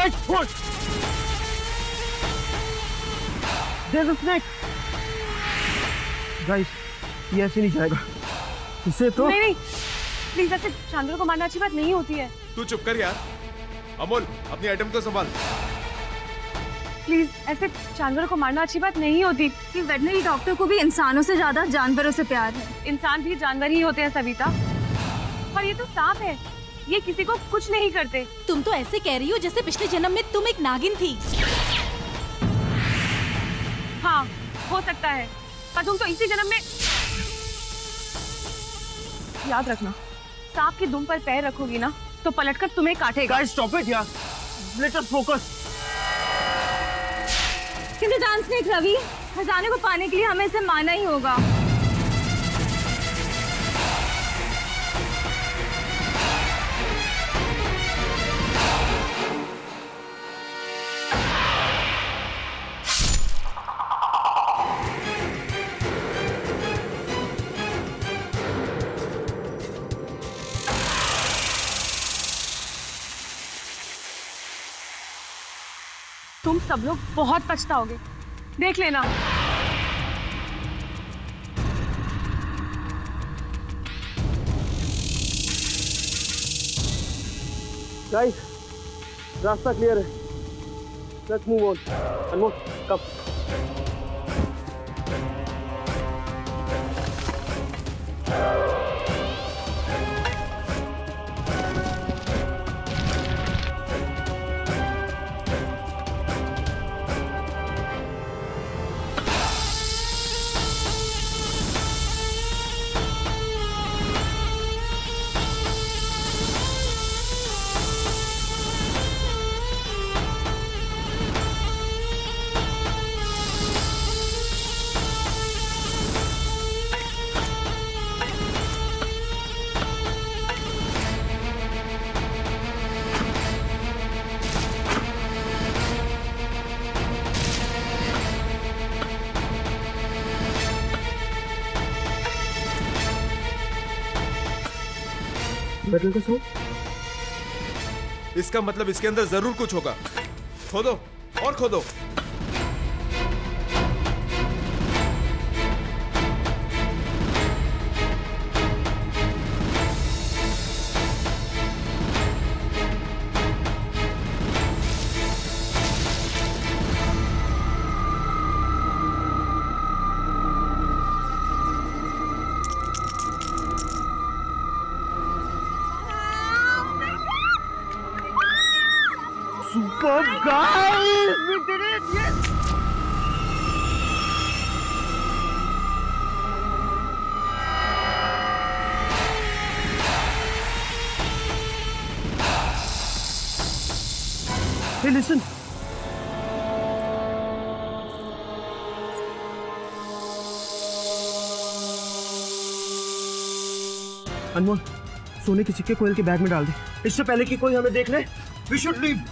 Guys push, there is a snake. Guys ये ऐसे नहीं जाएगा, इसे तो नहीं प्लीज, ऐसे जानवरों को मारना अच्छी बात नहीं होती है। तू चुप कर यार। अमोल अपनी आइटम को संभाल। प्लीज, ऐसे जानवरों को मारना अच्छी बात नहीं होती। कि वेटनरी डॉक्टर को भी इंसानों से ज्यादा जानवरों से प्यार है। इंसान भी जानवर ही होते हैं सविता, और ये तो सांप है, ये किसी को कुछ नहीं करते। तुम तो ऐसे कह रही हो जैसे पिछले जन्म में तुम एक नागिन थी। हाँ हो सकता है, पर तुम तो इसी जन्म में। याद रखना, सांप की दुम पर पैर रखोगी ना तो पलटकर तुम्हें काटेगा। गाइस स्टॉप इट यार, लेट अस फोकस। किंतु डांस स्नेक रवि, खजाने को पाने के लिए हमें इसे मारना ही होगा। तुम सब लोग बहुत पछताओगे, देख लेना। गाइस रास्ता क्लियर है, let's move on. Anmol come. Metal का साउंड, इसका मतलब इसके अंदर जरूर कुछ होगा। खोदो और खोदो। Super guys, we did it, yes. Hey, listen. Anmol, सोने के सिक्के कोयल के बैग में डाल दे, इससे पहले कि कोई हमें देख ले। We should leave.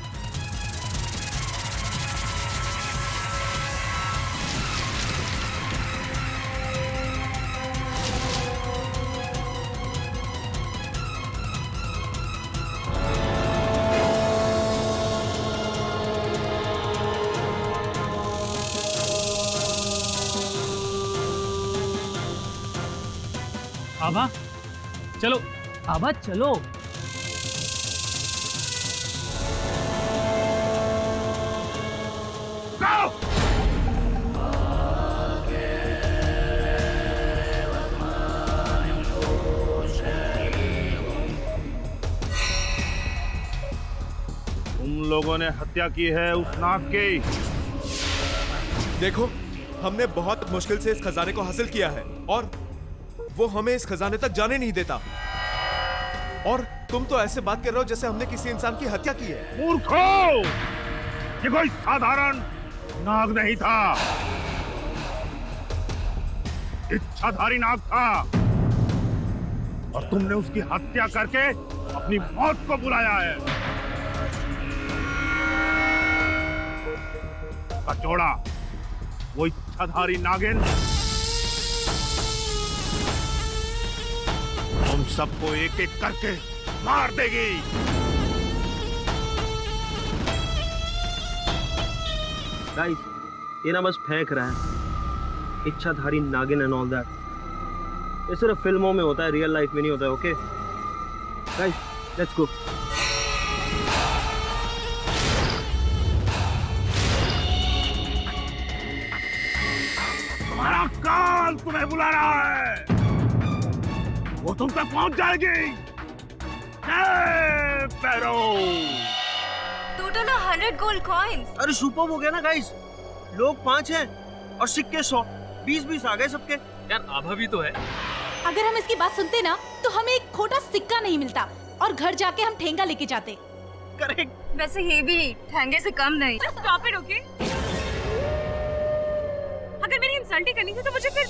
आभा चलो, आभा चलो। तुम लोगों ने हत्या की है उस नाग की। देखो, हमने बहुत मुश्किल से इस खजाने को हासिल किया है और वो हमें इस खजाने तक जाने नहीं देता। और तुम तो ऐसे बात कर रहे हो जैसे हमने किसी इंसान की हत्या की है। मूर्खों! ये कोई साधारण नाग नहीं था, इच्छाधारी नाग था, और तुमने उसकी हत्या करके अपनी मौत को बुलाया है। कचौड़ा, वो इच्छाधारी नागिन हम सबको एक एक करके मार देगी। गाइस, ये ना बस फेंक रहा है, इच्छाधारी नागिन एंड ऑल दैट। ये सिर्फ फिल्मों में होता है, रियल लाइफ में नहीं होता है। Okay guys, let's go. तुम्हारा काल तुम्हें बुला रहा है, वो तुम तक पहुंच जाएगी। पैरो टोटल 100 गोल्ड कॉइन्स। अरे सुपर हो गया ना गाइस, लोग 5 हैं और सिक्के 100, 20-20 आ गए सबके। यार आभा भी तो है। अगर हम इसकी बात सुनते ना तो हमें एक खोटा सिक्का नहीं मिलता और घर जाके हम ठेंगा लेके जाते। करेक्ट। वैसे ये भी ठेंगे से कम नहीं। Stop it, okay? अगर मेरी इंसल्ट ही करनी थी तो मुझे फिर।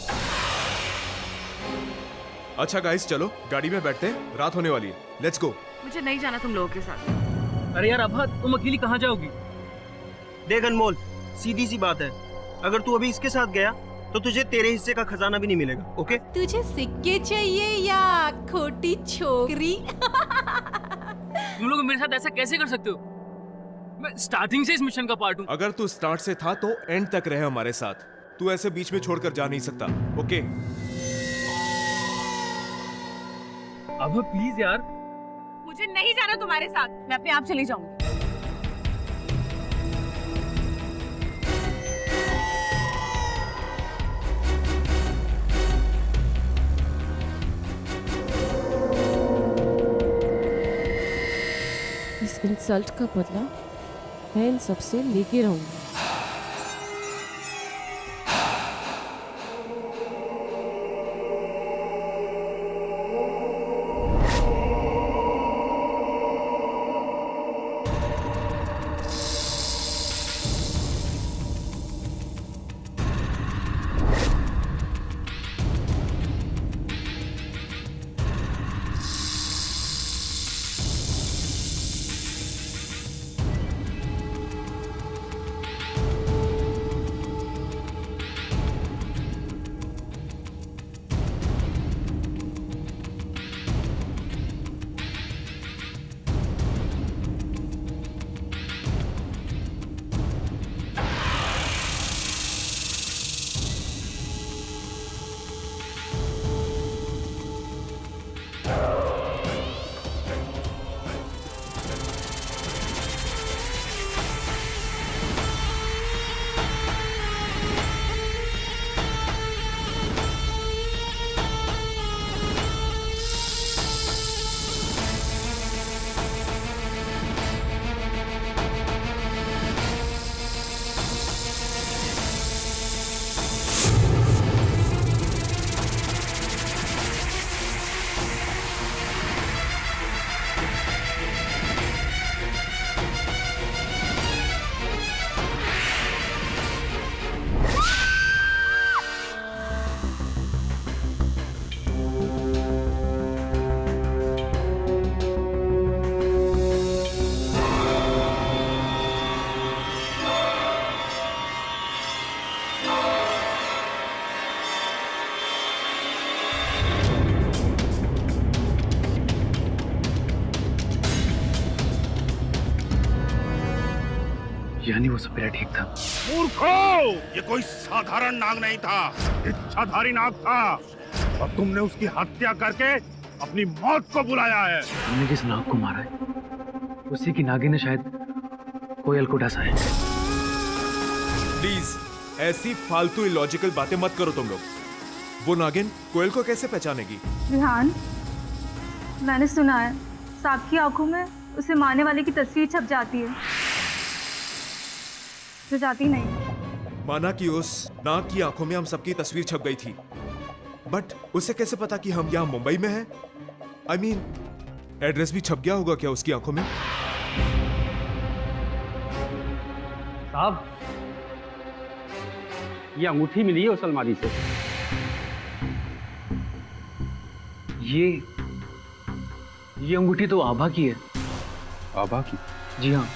अच्छा गाइस, चलो गाड़ी में बैठते हैं, रात होने वाली है। Let's go. मुझे नहीं जाना तुम लोगों के साथ। अरे यार आभा, तुम अकेली कहाँ जाओगी? देख अनमोल, सीधी सी बात है, अगर तू अभी इसके साथ गया तो तुझे तेरे हिस्से का खजाना भी नहीं मिलेगा। ओके? तुझे सिक्के चाहिए या खोटी छोकरी? तुम लोग मेरे साथ ऐसा कैसे कर सकते हो? मैं स्टार्टिंग से इस मिशन का पार्ट हूँ। अगर तू स्टार्ट से था तो एंड तक रहे हमारे साथ। तू ऐसे बीच में छोड़कर जा नहीं सकता। ओके? आभा प्लीज यार। मुझे नहीं जाना तुम्हारे साथ, मैं अपने आप चली जाऊंगी। इस इंसल्ट का बदला मैं इन सबसे लेके रहूंगी। यानी वो सपेरा ठीक था। मूर्खो, ये कोई साधारण नाग नहीं था, इच्छाधारी नाग था, और तुमने उसकी हत्या करके अपनी मौत को बुलाया है। हमने जिस नाग को मारा है उसी की नागिन ने शायद कोयल को डसा है। प्लीज ऐसी फालतू इलॉजिकल बातें मत करो तुम लोग। वो नागिन कोयल को कैसे पहचानेगी? रिहान, मैंने सुना है सांप की आंखों में उसे मारने वाले की तस्वीर छप जाती है, जो जाती नहीं। माना कि उस नाग की आंखों में हम सबकी तस्वीर छप गई थी, बट उसे कैसे पता कि हम यहाँ मुंबई में हैं? I mean, एड्रेस भी छप गया होगा क्या उसकी आंखों में? साहब, ये अंगूठी मिली है उस अलमारी से। ये अंगूठी तो आभा की है। आभा की? जी हाँ।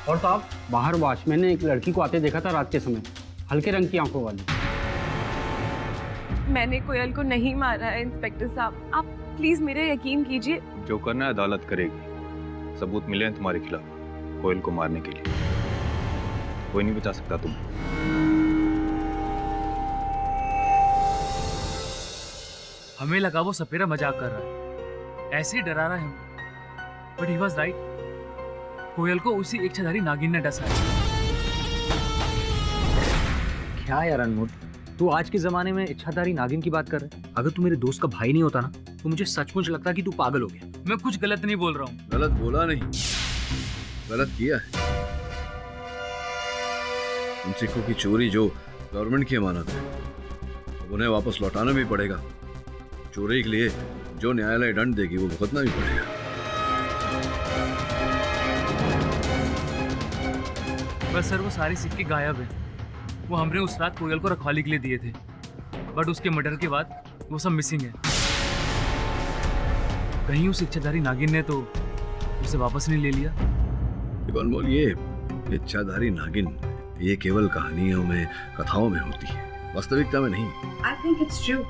और साहब, बाहर वॉचमैन ने एक लड़की को आते देखा था रात के समय, हल्के रंग की आंखों वाली। मैंने कोयल को नहीं मारा है इंस्पेक्टर साहब, आप प्लीज मेरे यकीन कीजिए। जो करना है अदालत करेगी। सबूत मिले हैं तुम्हारे खिलाफ कोयल को मारने के लिए। कोई नहीं बचा सकता तुम। हमें लगा वो सपेरा मजाक कर रहा है, ऐसे ही डरा रहा है हमें। बट ही वाज राइट, कोयल को उसी इच्छाधारी नागिन ने डसा है। क्या यार अनमोल, तू आज के जमाने में इच्छाधारी नागिन की बात कर रहा है? अगर तू मेरे दोस्त का भाई नहीं होता ना तो मुझे सचमुच लगता कि तू पागल हो गया। मैं कुछ गलत नहीं बोल रहा हूँ। गलत बोला नहीं, गलत किया है। उन सिक्कों की चोरी जो गवर्नमेंट की अमानत है, उन्हें वापस लौटाना भी पड़ेगा। चोरी के लिए जो न्यायालय दंड देगी वो भुगतना भी पड़ेगा। बस सर, वो सारे सिक्के गायब हैं। वो हमने उस रात कोयल को रखवाली के लिए दिए थे, बट उसके मर्डर के बाद वो सब मिसिंग है। कहीं उस इच्छाधारी नागिन ने तो उसे वापस नहीं ले लिया। अनमोल, ये इच्छाधारी नागिन ये केवल कहानियों में, कथाओं में होती है, वास्तविकता में नहीं। I think it's true.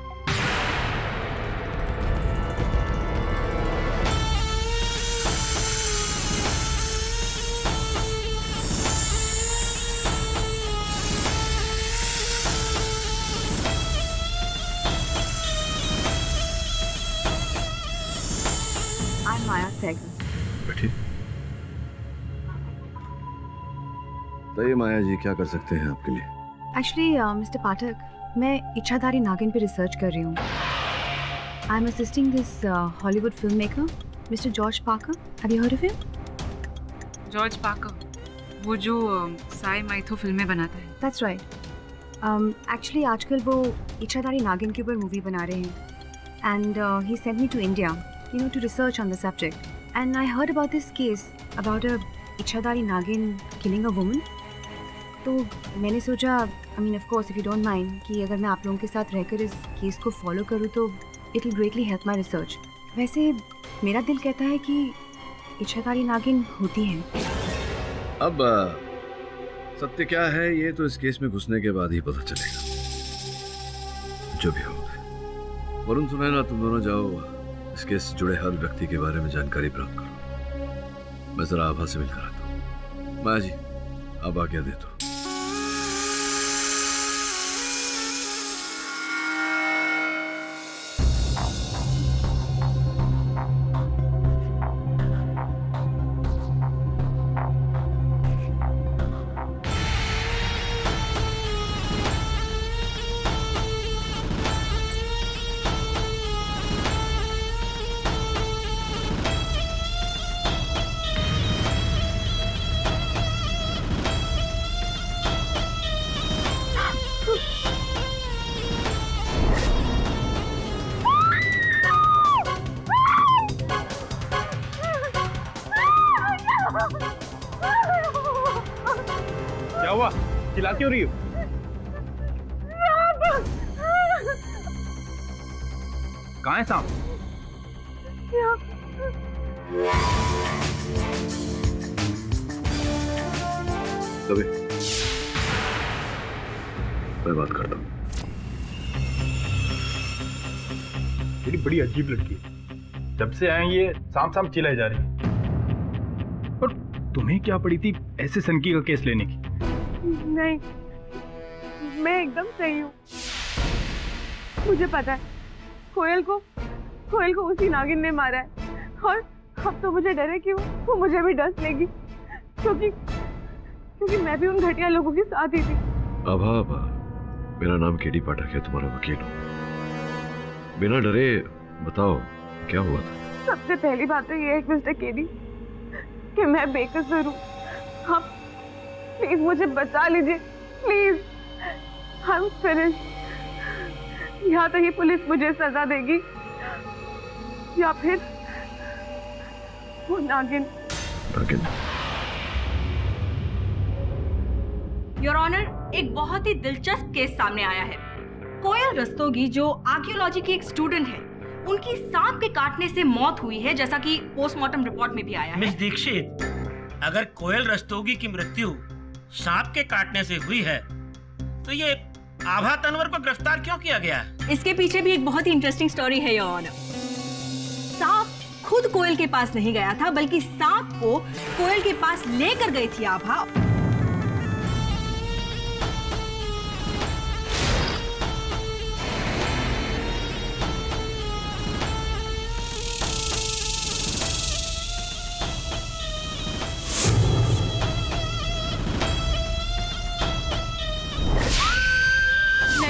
I'm Maya Sehgal. बैठिए। तो ये माया जी क्या कर सकते हैं आपके लिए? Actually, Mr. Pathak, मैं इच्छाधारी नागिन पे रिसर्च कर रही हूँ। I M assisting this Hollywood film maker mister George Parker. Have you heard of him? George Parker, वो जो साई माइथो फिल्में बनाता है। That's right. एक्चुअली आजकल वो इच्छाधारी नागिन के ऊपर मूवी बना रहे हैं and he sent me to India, you know, to research on the subject. And I heard about this case about a ichchhadhari nagin killing a woman. तो मैंने सोचा, I mean of course if you don't mind, कि अगर मैं आप लोगों के साथ रहकर इस केस को फॉलो करूँ तो it will greatly help my research. वैसे मेरा दिल कहता है कि इच्छाधारी नागिन होती है। अब सत्य क्या है ये तो इस केस में घुसने के बाद ही पता चलेगा। जो भी हो, वरुण सुनैना, तुम दोनों जाओ इस केस से जुड़े हर व्यक्ति के बारे में जानकारी प्राप्त करो। मैं जरा आभा से मिलकर आता हूँ। माया जी, अब आज्ञा दे दो। क्या हुआ? चिल्ला क्यों रही हो? कहाँ है सांप? कभी मैं बात करता हूँ। बड़ी बड़ी अजीब लड़की है। जब से आए ये सांप सांप चिल्लाए जा रही है। और तुम्हें क्या पड़ी थी ऐसे सनकी का केस लेने की? नहीं, मैं एकदम सही हूँ। मुझे पता है कोयल को उसी नागिन ने मारा है, और अब तो मुझे डर है कि वो मुझे भी डस लेगी, क्योंकि मैं भी उन घटिया लोगों के साथ ही थी। आभा, मेरा नाम केडी पाठक है, तुम्हारा वकील हूँ। बिना डरे बताओ क्या हुआ था? सबसे पहली बात तो ये है मिस्टर केडी कि मैं बेकसूर हूँ। आप प्लीज मुझे बचा लीजिए, प्लीज। I'm finished। या तो ये पुलिस मुझे सजा देगी या फिर वो नागिन। योर ऑनर, एक बहुत ही दिलचस्प केस सामने आया है। कोयल रस्तोगी जो आर्कियोलॉजी की एक स्टूडेंट है, उनकी सांप के काटने से मौत हुई है, जैसा कि पोस्टमार्टम रिपोर्ट में भी आया है। मिस दीक्षित, अगर कोयल रस्तोगी की मृत्यु सांप के काटने से हुई है तो ये आभा तनवर को गिरफ्तार क्यों किया गया? इसके पीछे भी एक बहुत ही इंटरेस्टिंग स्टोरी है योर ऑनर। सांप खुद कोयल के पास नहीं गया था, बल्कि सांप को कोयल के पास लेकर गई थी आभा।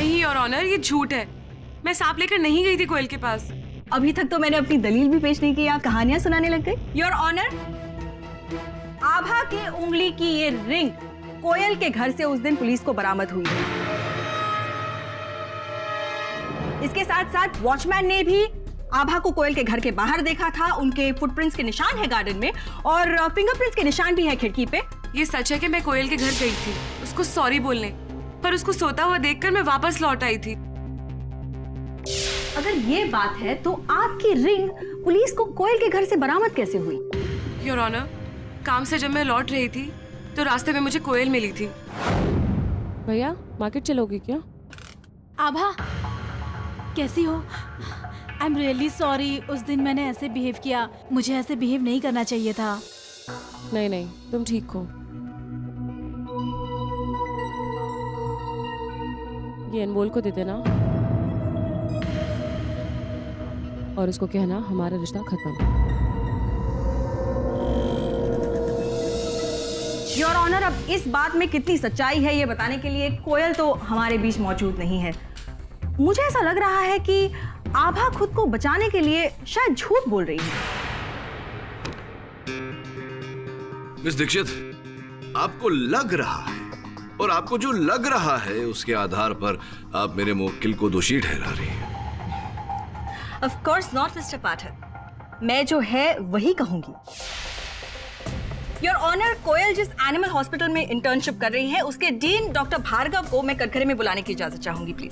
नहीं योर ऑनर, ये झूठ है। मैं सांप लेकर नहीं गई थी कोयल के पास। अभी तक तो मैंने अपनी दलील भी पेश नहीं की, आप कहानियां सुनाने लग गए। योर ऑनर, आभा के उंगली की ये रिंग कोयल के घर से उस दिन पुलिस को बरामद हुई है। इसके साथ साथ वॉचमैन ने भी आभा को कोयल के घर के बाहर देखा था। उनके फुटप्रिंट्स के निशान है गार्डन में और फिंगरप्रिंट्स के निशान भी है खिड़की पे। ये सच है कि मैं कोयल के घर गई थी उसको सॉरी बोलने, पर उसको सोता हुआ देखकर मैं वापस लौट आई थी। अगर ये बात है तो आपकी रिंग पुलिस को कोयल के घर से बरामद कैसे हुई? योर ऑनर, काम से जब मैं लौट रही थी तो रास्ते में मुझे कोयल मिली थी। भैया मार्केट चलोगे क्या? आभा, कैसी हो? आई एम रियली सॉरी, उस दिन मैंने ऐसे बिहेव किया। मुझे ऐसे बिहेव नहीं करना चाहिए था। नहीं नहीं, तुम ठीक हो। ये अनमोल को दे देना और उसको कहना हमारा रिश्ता खत्म। योर ऑनर, अब इस बात में कितनी सच्चाई है ये बताने के लिए कोयल तो हमारे बीच मौजूद नहीं है। मुझे ऐसा लग रहा है कि आभा खुद को बचाने के लिए शायद झूठ बोल रही है। मिस दीक्षित, आपको लग रहा है और आपको जो लग रहा है उसके आधार पर आप मेरे मुवक्किल को दोषी ठहरा रही हैं। Of course not, मिस्टर पाठक। मैं जो है वही कहूंगी। योर ऑनर, कोयल जिस एनिमल हॉस्पिटल में इंटर्नशिप कर रही है उसके डीन डॉक्टर भार्गव को मैं कटघरे में बुलाने की इजाजत चाहूंगी, प्लीज।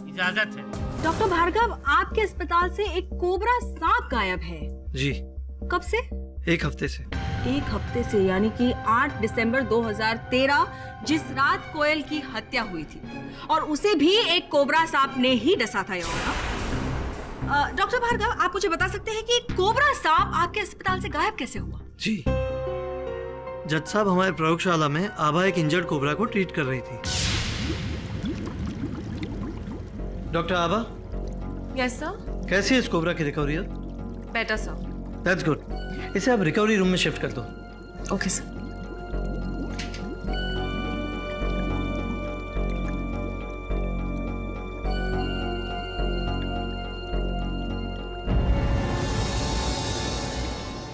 इजाजत है। डॉक्टर भार्गव, आपके अस्पताल से एक कोबरा सांप गायब है। जी। कब से? 1 हफ्ते से। 1 हफ्ते से, यानी कि 8 दिसंबर 2013, जिस रात कोयल की हत्या हुई थी, और उसे भी एक कोबरा सांप ने ही डसा था। डॉक्टर भार्गव, आप मुझे बता सकते हैं कि कोबरा सांप आपके अस्पताल से गायब कैसे हुआ? जी, जज साहब, हमारे प्रयोगशाला में आभा एक इंजर्ड कोबरा को ट्रीट कर रही थी। डॉक्टर आभा, यस सर। कैसी है इस कोबरा की recovery? Better sir. That's good. इसे आप रिकवरी रूम में शिफ्ट कर दो। Okay sir.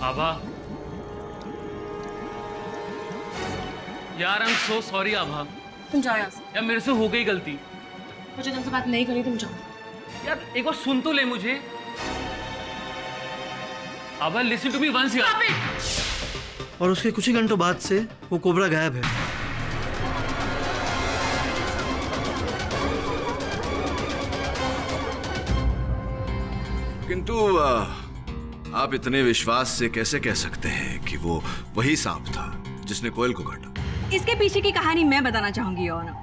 आभा, यार आई एम सो सॉरी आभा। तुम जाओ यहाँ से। यार मेरे से हो गई गलती। मुझे तुमसे बात नहीं करनी, तुम जाओ। यार एक बार सुन तो ले मुझे। आभा, लिसन टू मी वंस यार। और उसके कुछ ही घंटों बाद से वो कोबरा गायब है। किंतु आप इतने विश्वास से कैसे कह सकते हैं कि वो वही सांप था जिसने कोयल को काटा? इसके पीछे की कहानी मैं बताना चाहूंगी योना।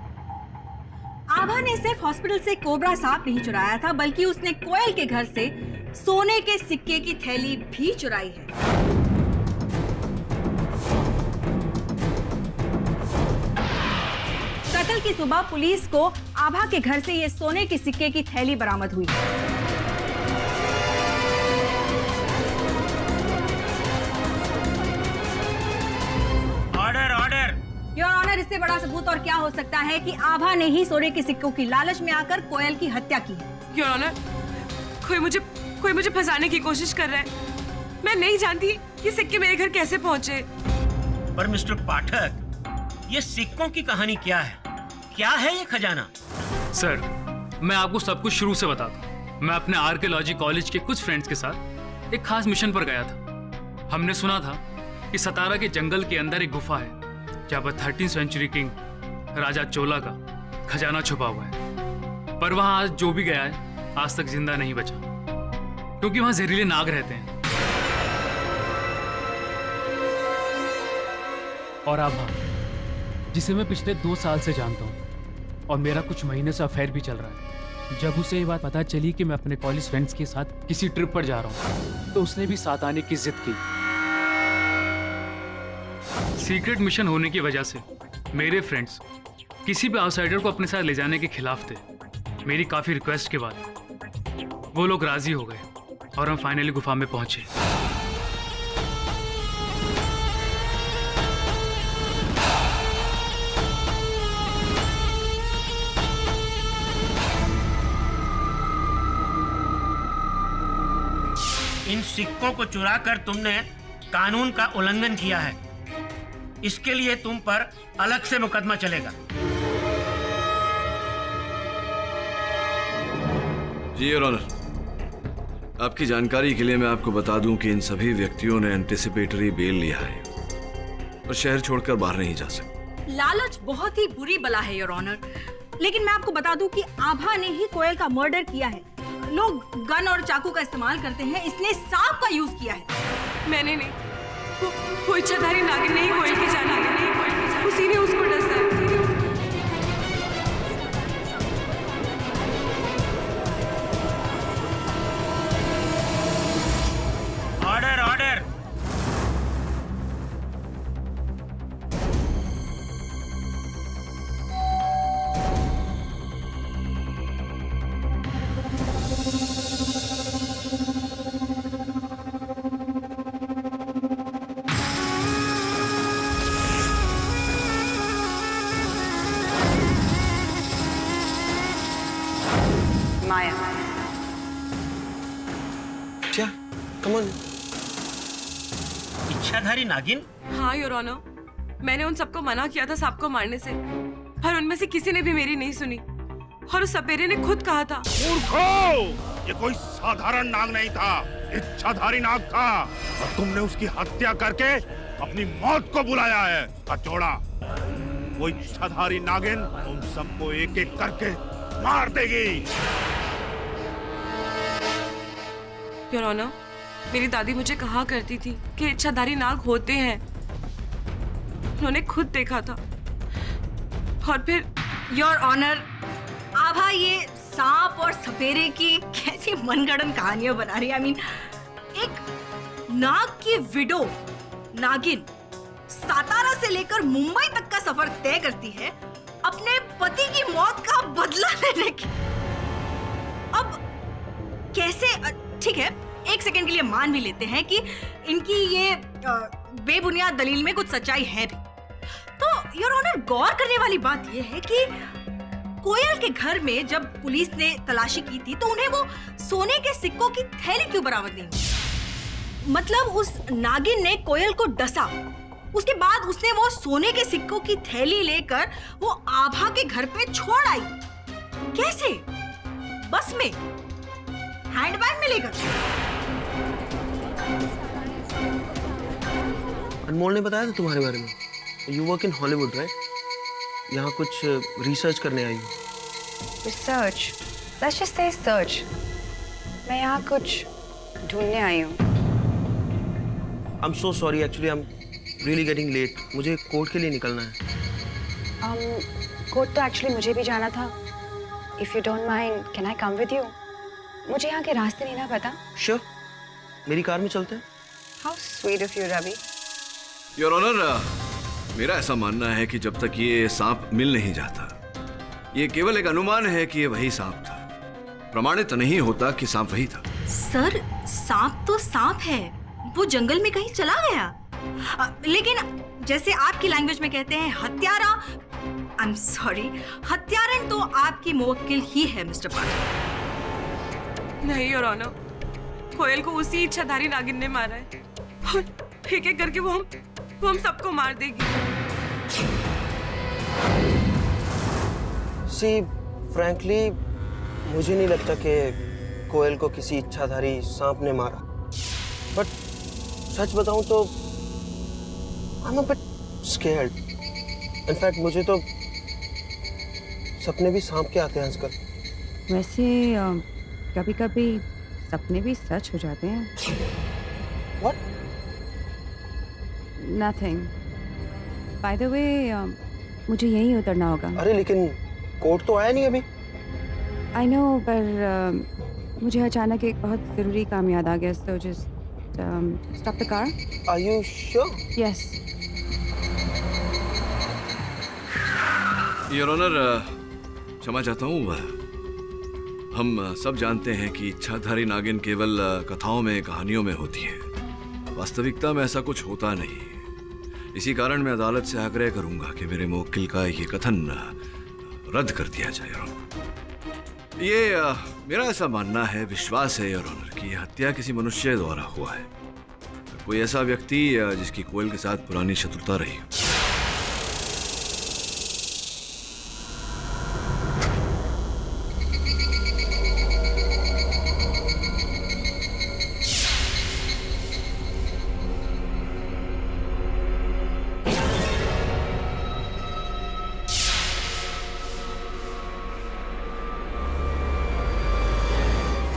आभा ने सिर्फ हॉस्पिटल से कोबरा सांप नहीं चुराया था, बल्कि उसने कोयल के घर से सोने के सिक्के की थैली भी चुराई है। कत्ल की सुबह पुलिस को आभा के घर से ये सोने के सिक्के की थैली बरामद हुई। Order order. योर ऑनर, इससे बड़ा सबूत और क्या हो सकता है कि आभा ने ही सोने के सिक्कों की लालच में आकर कोयल की हत्या की है। योर ऑनर, कोई मुझे फंसाने की कोशिश कर रहा है। मैं नहीं जानती ये सिक्के मेरे घर कैसे पहुंचे। पर मिस्टर पाठक, ये सिक्कों की कहानी क्या है? क्या है ये खजाना? सर, मैं आपको सब कुछ शुरू से बताता हूँ। मैं अपने आर्कियोलॉजी कॉलेज के कुछ फ्रेंड्स के साथ एक खास मिशन पर गया था। हमने सुना था कि सतारा के जंगल के अंदर एक गुफा है जहाँ पर 13वीं सेंचुरी किंग राजा चोला का खजाना छुपा हुआ है। पर वहाँ आज जो भी गया है आज तक जिंदा नहीं बचा, क्योंकि वहाँ जहरीले नाग रहते हैं। और आभा, जिसे मैं पिछले 2 साल से जानता हूँ और मेरा कुछ महीने से अफेयर भी चल रहा है, जब उसे ये बात पता चली कि मैं अपने कॉलेज फ्रेंड्स के साथ किसी ट्रिप पर जा रहा हूँ, तो उसने भी साथ आने की जिद की। सीक्रेट मिशन होने की वजह से मेरे फ्रेंड्स किसी भी आउटसाइडर को अपने साथ ले जाने के खिलाफ थे। मेरी काफ़ी रिक्वेस्ट के बाद वो लोग राजी हो गए और हम फाइनली गुफा में पहुंचे। इन सिक्कों को चुराकर तुमने कानून का उल्लंघन किया है। इसके लिए तुम पर अलग से मुकदमा चलेगा। जी योर ऑनर, आपकी जानकारी के लिए मैं आपको बता दूं कि इन सभी व्यक्तियों ने एंटिसिपेटरी बेल लिया है और शहर छोड़कर बाहर नहीं जा सकते। लालच बहुत ही बुरी बला है योर ऑनर, लेकिन मैं आपको बता दूं कि आभा ने ही कोयल का मर्डर किया है। लोग गन और चाकू का इस्तेमाल करते हैं, इसने सांप का यूज किया है। मैंने नहीं, वो इच्छाधारी नागिन नहीं कोयल की जान आई, उसी ने उसको डसा। Order order. माया, क्या? Come on. इच्छाधारी नागिन? हाँ योर ऑनर, मैंने उन सबको मना किया था सांप को मारने से, पर उनमें से किसी ने भी मेरी नहीं सुनी और उस सपेरे ने खुद कहा था। मूर्खो! ये कोई साधारण नाग नहीं था, इच्छाधारी नाग था और तुमने उसकी हत्या करके अपनी मौत को बुलाया है। उसका जोड़ा, वो इच्छाधारी नागिन तुम सबको एक एक करके मार देगी। योर ऑनर, मेरी दादी मुझे कहा करती थी कि इच्छाधारी नाग होते हैं। उन्होंने खुद देखा था और फिर। योर ऑनर, आभा ये सांप और सपेरे की कैसी मनगढ़ंत कहानियां बना रही है। आई मीन, एक नाग की विडो नागिन सातारा से लेकर मुंबई तक का सफर तय करती है अपने पति की मौत का बदला लेने की। अब कैसे? ठीक है, एक सेकंड के लिए मान भी लेते हैं कि इनकी ये बेबुनियाद दलील में कुछ सच्चाई है भी। तो योर ऑनर, गौर करने वाली बात यह है कि कोयल के घर में जब पुलिस ने तलाशी की थी तो उन्हें वो सोने के सिक्कों की थैली क्यों बरामद नहीं हुई? मतलब उस नागिन ने कोयल को डसा, उसके बाद उसने वो सोने के सिक्कों की थैली लेकर वो आभा के घर पे छोड़ आई। कैसे? बस में? हैंडबैग में लेकर? अनमोल ने बताया था तुम्हारे बारे में। You work in Hollywood right? यहाँ कुछ रिसर्च करने आई हूँ। Research? Let's just say search. मैं यहाँ कुछ ढूंढने आई हूँ। I am so sorry, actually I am really getting late. मुझे कोर्ट के लिए निकलना है। कोर्ट तो एक्चुअली मुझे भी जाना था। If you don't mind, can I come with you? मुझे यहाँ के रास्ते नहीं ना पता। श्योर, मेरी कार में चलते हैं। How sweet of you Ravi. Your honour, मेरा ऐसा मानना है कि जब तक ये सांप मिल नहीं जाता, ये केवल एक अनुमान है कि ये वही सांप था। प्रमाणित नहीं होता कि सांप वही था। सर, सांप तो सांप है, वो जंगल में कहीं चला गया। लेकिन जैसे आपकी लैंग्वेज में कहते हैं हत्यारा, आई एम सॉरी, हत्यारन तो आपकी मुवक्किल ही है मिस्टर पाटिल। नहीं योर ऑनर, कोयल को उसी इच्छाधारी नागिन ने मारा है और एक एक करके वो हम सबको मार देगी। सी, फ्रैंकली मुझे नहीं लगता कि कोयल को किसी इच्छाधारी सांप ने मारा। बट सच बताऊं तो I am a bit scared. In fact मुझे तो सपने भी सांप के आते हैं आजकल। वैसे कभी कभी सपने भी सच हो जाते हैं। What? Nothing. By the way, मुझे यहीं उतरना होगा। अरे लेकिन कोर्ट तो आया नहीं अभी। I know, पर मुझे अचानक एक बहुत ज़रूरी काम याद आ गया, so just stop the car. Are you sure? Yes. Your honour, क्षमा चाहता हूँ। हम सब जानते हैं कि इच्छाधारी नागिन केवल कथाओं में, कहानियों में होती है। वास्तविकता में ऐसा कुछ होता नहीं। इसी कारण मैं अदालत से आग्रह करूंगा कि मेरे मुवक्किल का ये कथन रद्द कर दिया जाए। ये मेरा ऐसा मानना है, विश्वास है योर ऑनर कि यह हत्या किसी मनुष्य द्वारा हुआ है, कोई ऐसा व्यक्ति जिसकी कोयल के साथ पुरानी शत्रुता रही हो।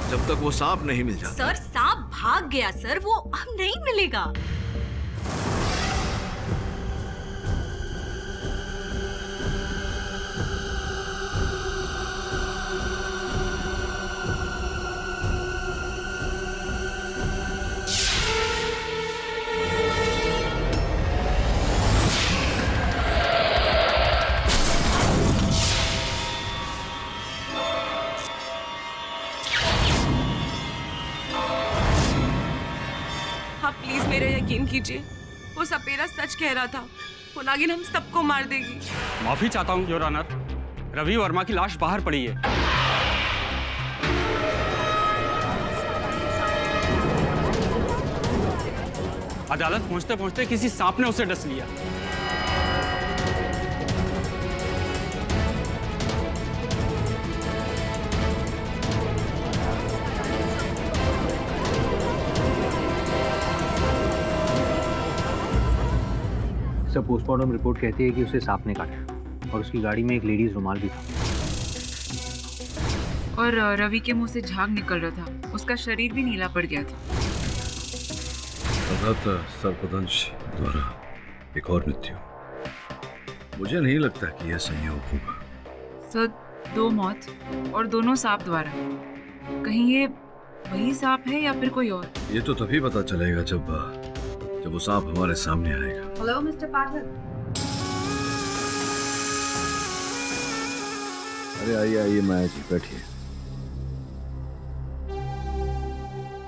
जब तक वो सांप नहीं मिल जाता। सर सांप भाग गया सर, वो अब नहीं मिलेगा। प्लीज मेरा यकीन कीजिए, वो सपेरा सच कह रहा था। वो नागिन हम सबको मार देगी। माफी चाहता हूँ योर ऑनर, रवि वर्मा की लाश बाहर पड़ी है। अदालत पहुंचते पहुंचते किसी सांप ने उसे डस लिया। सर पोस्टमार्टम रिपोर्ट कहती है कि उसे सांप ने काटा और उसकी गाड़ी में एक लेडीज रुमाल भी था। और रवि के मुंह से झाग निकल रहा था, उसका शरीर भी नीला पड़ गया था। सर्पदंश द्वारा एक और मृत्यु। मुझे नहीं लगता कि यह संयोग होगा। सर 2 मौत और दोनों सांप द्वारा। कहीं ये वही सांप है या फिर कोई और? ये तो तभी पता चलेगा जब वो सांप हमारे सामने आएगा। हेलो मिस्टर पाठक। अरे आइए आइए माया जी, बैठिए।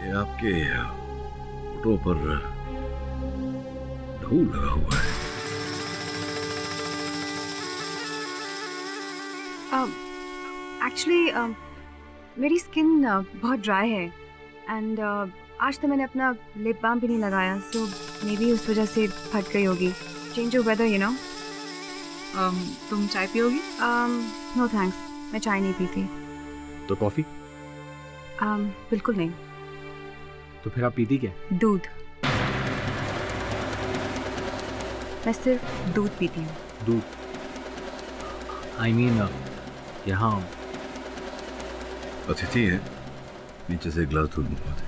ये आपके फोटो पर धूल लगा हुआ है। एक्चुअली मेरी स्किन बहुत ड्राई है एंड आज तो मैंने अपना लिप बाम भी नहीं लगाया, सो मे बी उस वजह से फट गई होगी। Change of whether you know. तुम चाय पियोगी? नो थैंक्स, मैं चाय नहीं पीती। तो कॉफी? बिल्कुल नहीं। तो फिर आप पीती क्या? दूध। मैं सिर्फ दूध पीती हूँ। दूध? आई मीन यहाँ अतिथि है, नीचे से एक गिलास दूध मंगवा दे।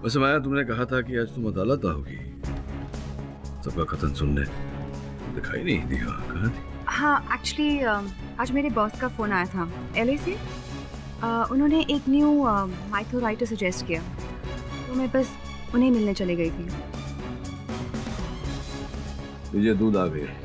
वैसे माया, तुमने कहा था कि आज तुम अदालत आओगी। सबका कथन सुनने दिखाई नहीं दिया, कहाँ थी? हाँ एक्चुअली आज मेरे बॉस का फ़ोन आया था LA से। उन्होंने एक न्यू माइथो राइटर सजेस्ट किया, तो मैं बस उन्हें मिलने चली गई थी। मुझे दूध आ गया।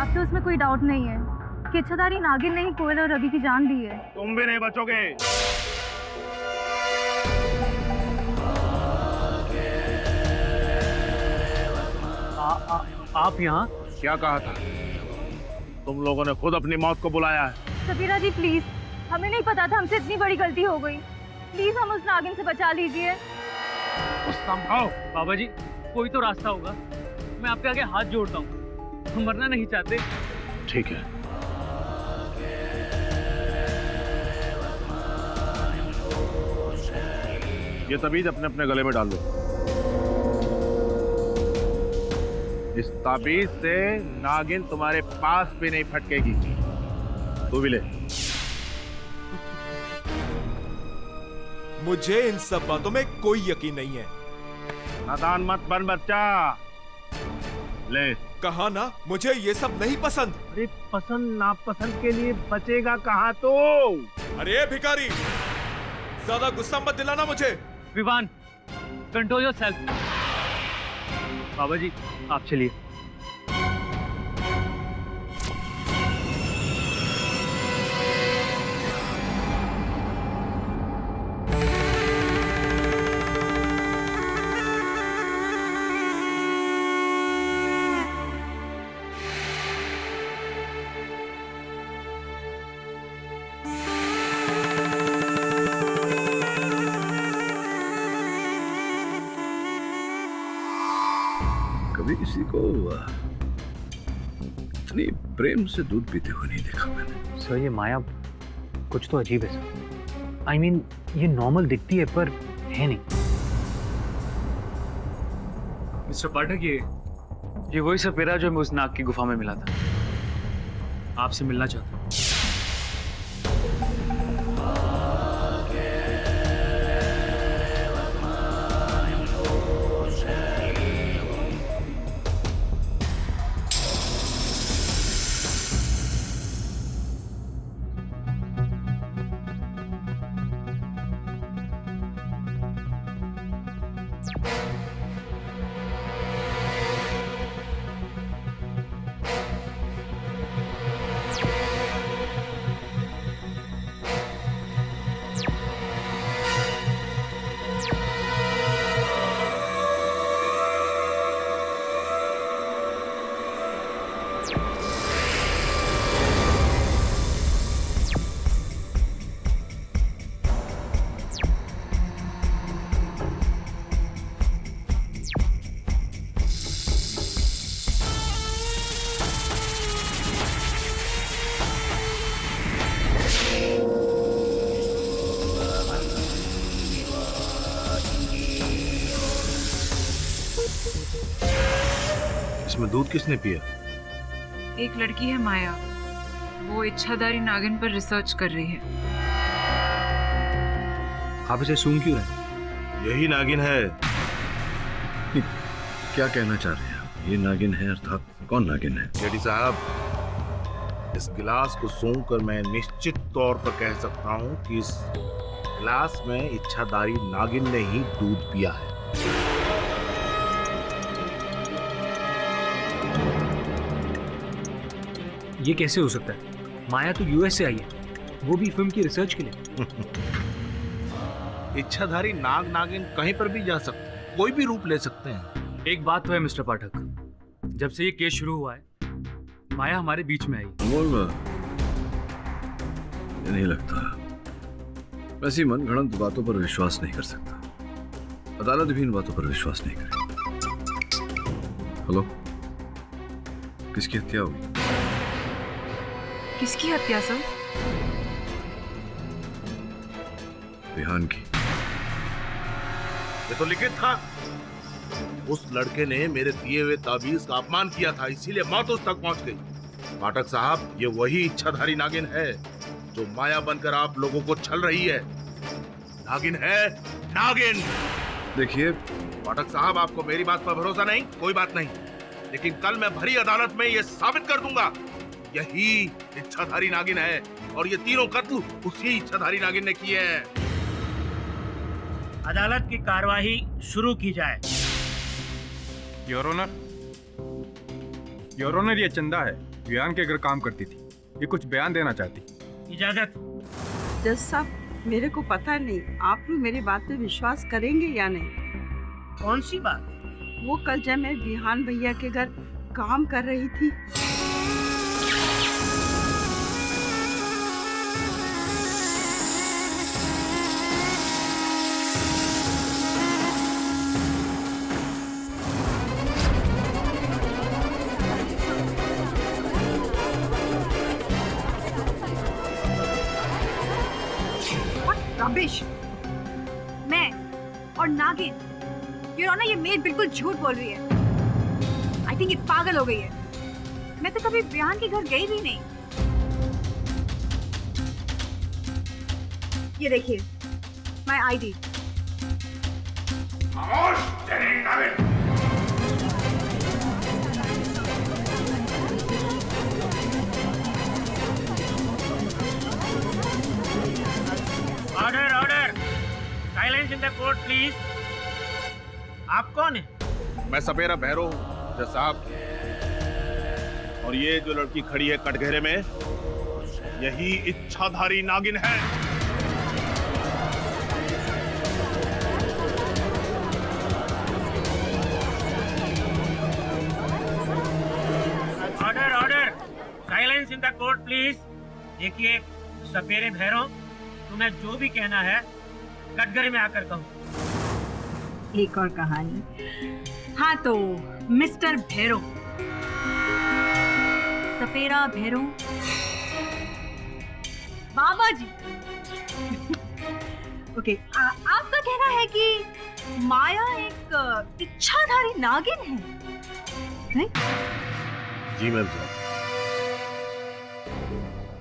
तो उसमें कोई डाउट नहीं है कि इच्छाधारी नागिन ने ही कोयल और रवि की जान दी है। तुम भी नहीं बचोगे। आप यहाँ? क्या कहा था? तुम लोगों ने खुद अपनी मौत को बुलाया है। सफीरा जी प्लीज, हमें नहीं पता था, हमसे इतनी बड़ी गलती हो गई। प्लीज हम उस नागिन से बचा लीजिए। संभाओ बाबा जी, कोई तो रास्ता होगा। मैं आपके आगे हाथ जोड़ता हूँ, हम मरना नहीं चाहते। ठीक है, ये ताबीज अपने अपने गले में डाल लो। इस ताबीज से नागिन तुम्हारे पास भी नहीं फटकेगी। तू भी ले। मुझे इन सब बातों में कोई यकीन नहीं है। नादान मत बन बच्चा, ले। कहा ना मुझे ये सब नहीं पसंद। अरे पसंद नापसंद के लिए बचेगा कहाँ तो। अरे भिखारी, ज्यादा गुस्सा मत दिलाना मुझे। Vivaan, control yourself. बाबा जी आप चलिए। कभी किसी को इतनी प्रेम से दूध पीते हुए नहीं देखा मैंने। सर ये माया कुछ तो अजीब है सर। आई मीन ये नॉर्मल दिखती है पर है नहीं। मिस्टर पाठक, ये वही सपेरा जो मैं उस नाग की गुफा में मिला था। आपसे मिलना चाहता हूँ। इसमें दूध किसने पिया? एक लड़की है माया, वो इच्छाधारी नागिन पर रिसर्च कर रही है। आप इसे सूंघ क्यों रहे? यही नागिन है। क्या कहना चाह रहे हैं? ये नागिन है अर्थात कौन नागिन है? जेडी साहब, इस गिलास को सूंघ कर मैं निश्चित तौर पर कह सकता हूँ कि इस गिलास में इच्छाधारी नागिन ने ही दूध पिया है। ये कैसे हो सकता है? माया तो यूएस से आई है, वो भी फिल्म की रिसर्च के लिए। इच्छाधारी नाग नागिन कहीं पर भी जा सकते हैं, कोई भी रूप ले सकते हैं। एक बात तो है मिस्टर पाठक, जब से ये केस शुरू हुआ है माया हमारे बीच में आई। अमोल, ये नहीं लगता। वैसी मनगढ़ंत बातों पर विश्वास नहीं कर सकता। अदालत भी इन बातों पर विश्वास नहीं करेगी। हेलो, किसकी हत्या हुई? किसकी हत्या सर? विहान की। ये तो लिखित था। उस लड़के ने मेरे दिए हुए ताबीज का अपमान किया था, इसीलिए मौत उस तक पहुंच गई। पाठक साहब, ये वही इच्छाधारी नागिन है जो माया बनकर आप लोगों को छल रही है। नागिन है, नागिन। देखिए पाठक साहब, आपको मेरी बात पर भरोसा नहीं, कोई बात नहीं, लेकिन कल मैं भरी अदालत में ये साबित कर दूंगा यही इच्छाधारी नागिन है और ये तीनों कत्ल उसी इच्छाधारी नागिन ने किए हैं। अदालत की कार्यवाही शुरू की जाए। योर ऑनर, ये चंदा है, विहान के घर काम करती थी। ये कुछ बयान देना चाहती। इजाजत। जज साहब, मेरे को पता नहीं आप लोग मेरी बात पे विश्वास करेंगे या नहीं। कौन सी बात? वो कल जब मैं विहान भैया के घर काम कर रही थी रबिश। मैं और नागिन, योर ऑनर, ये मेड बिल्कुल झूठ बोल रही है। आई थिंक ये पागल हो गई है। मैं तो कभी रेहान के घर गई भी नहीं। ये देखिए, my ID. Order order, silence in the court please. आप कौन है? मैं सपेरा भैरव हूँ जज साहब, और ये जो लड़की खड़ी है कटघरे में, यही इच्छाधारी नागिन है। Order order, silence in the court please. देखिए सपेरे भैरव, तुम्हें जो भी कहना है कटघरे में आकर कहो। एक और कहानी। हाँ तो मिस्टर भैरव, सपेरा भैरव, बाबा जी। ओके, आपका कहना है कि माया एक इच्छाधारी नागिन है, राइट? जी मैम साहब।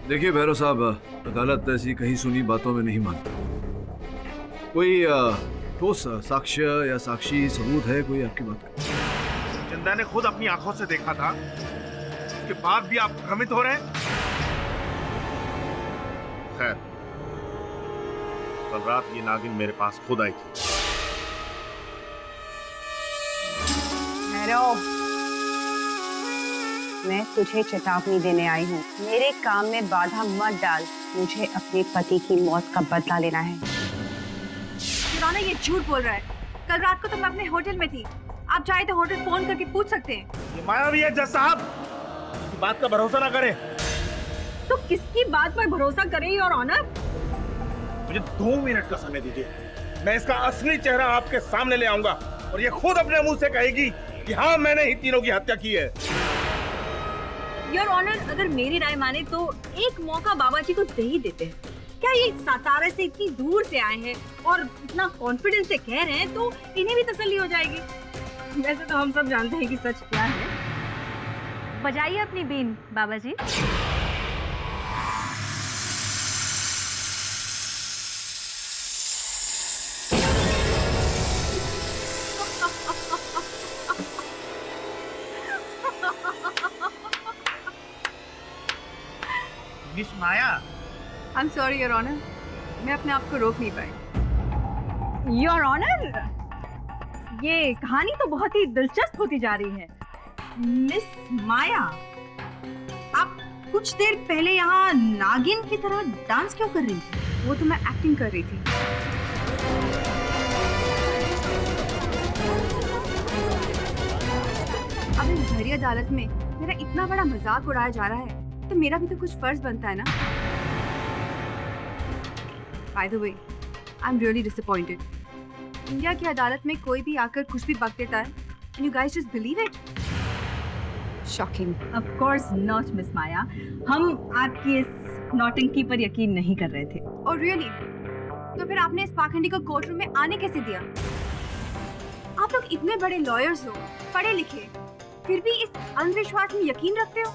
देखिए भैरव साहब, अदालत ऐसी कहीं सुनी बातों में नहीं मानता। कोई ठोस साक्ष्य या साक्षी सबूत है कोई आपकी बात का? चंदा ने खुद अपनी आंखों से देखा था, उसके बाद भी आप भ्रमित हो रहे हैं। खैर, कल रात ये नागिन मेरे पास खुद आई थी। भैरव, मैं तुझे चेतावनी देने आई हूँ। मेरे काम में बाधा मत डाल। मुझे अपने पति की मौत का बदला लेना है। पुराना ये झूठ बोल रहा है। कल रात को तो मैं अपने होटल में थी। आप चाहे तो होटल फोन करके पूछ सकते हैं। ये मायावी है जज साहब, इसकी बात का भरोसा ना करें। तो किसकी बात पर भरोसा करें योर ऑनर? मुझे 2 मिनट का समय दीजिए, मैं इसका असली चेहरा आपके सामने ले आऊंगा और ये खुद अपने मुंह से कहेगी कि हाँ मैंने ही तीनों की हत्या की है। योर ऑनर, अगर मेरी राय माने तो एक मौका बाबा जी को दे ही देते हैं। क्या ये सातारा से इतनी दूर से आए हैं और इतना कॉन्फिडेंस से कह रहे हैं, तो इन्हें भी तसल्ली हो जाएगी। वैसे तो हम सब जानते हैं कि सच क्या है। बजाइए अपनी बीन बाबा जी। Miss Maya, I am sorry your honour, मैं अपने आप को रोक नहीं पाई। योर ऑनर, ये कहानी तो बहुत ही दिलचस्प होती जा रही है। मिस माया, आप कुछ देर पहले यहाँ नागिन की तरह डांस क्यों कर रही थी? वो तो मैं एक्टिंग कर रही थी। अब इस भरी अदालत में मेरा इतना बड़ा मजाक उड़ाया जा रहा है, तो मेरा भी तो कुछ फर्ज बनता है ना। By the way, I'm really disappointed. India की अदालत में कोई भी आकर कुछ भी बक देता है, and you guys just believe it? Shocking. Of course not, Miss Maya. हम आपकी इस नौटंकी पर यकीन नहीं कर रहे थे। Oh really? तो फिर आपने इस पाखंडी को कोर्ट रूम में आने कैसे दिया? आप लोग इतने बड़े लॉयर्स हो, पढ़े लिखे, फिर भी इस अंधविश्वास में यकीन रखते हो?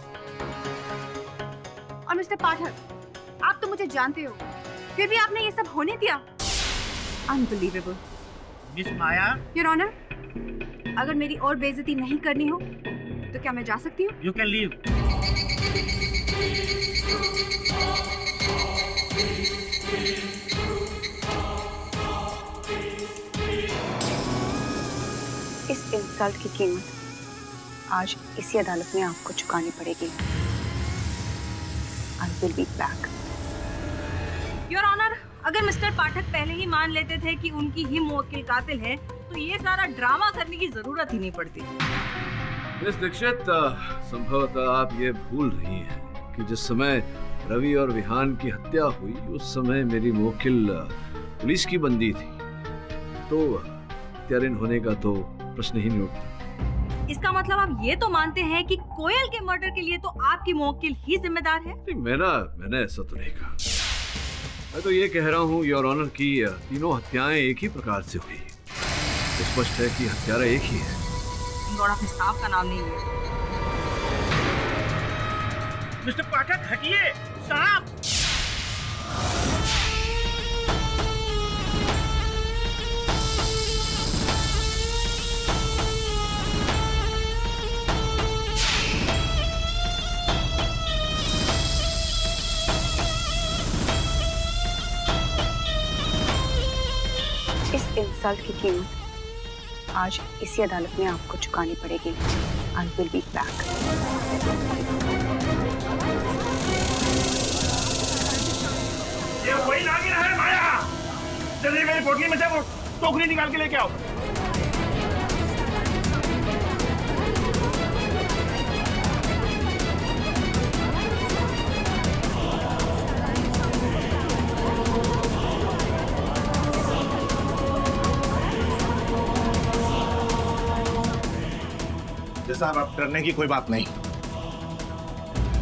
और मिस्टर पाठक, आप तो मुझे जानते हो, फिर भी आपने ये सब होने दिया? Unbelievable. Miss Maya, your honour, अगर मेरी और बेइज्जती नहीं करनी हो तो क्या मैं जा सकती हूँ? You can leave. इस इंसल्ट की कीमत आज इसी अदालत में आपको चुकानी पड़ेगी। I will be back. Your honour, अगर मिस्टर पाठक पहले ही मान लेते थे कि उनकी ही मुवक्किल कातिल है, तो ये सारा ड्रामा करने की जरूरत ही नहीं पड़ती। मिस दीक्षित, संभवतः आप ये भूल रही हैं कि जिस समय रवि और विहान की हत्या हुई, उस समय मेरी मुवक्किल पुलिस की बंदी थी, तो हत्यारिन होने का तो प्रश्न ही नहीं उठता। इसका मतलब आप ये तो मानते हैं कि कोयल के मर्डर के लिए तो आपकी मुवक्किल ही जिम्मेदार है? मैंने ऐसा तो नहीं कहा। मैं तो ये कह रहा हूँ योर ऑनर की तीनों हत्याएं एक ही प्रकार से हुई। स्पष्ट है कि हत्यारा एक ही है। गौड़ अपने सांप का नाम नहीं लिया। मिस्टर पाठक हटिए, सांप। इस इंसल्ट की कीमत आज इसी अदालत में आपको चुकानी पड़ेगी। I will be back. ये वही नागिन है माया। जल्दी मेरी पोटली में से वो टोकरी निकाल के लेके आओ। साहब अब डरने की कोई बात नहीं।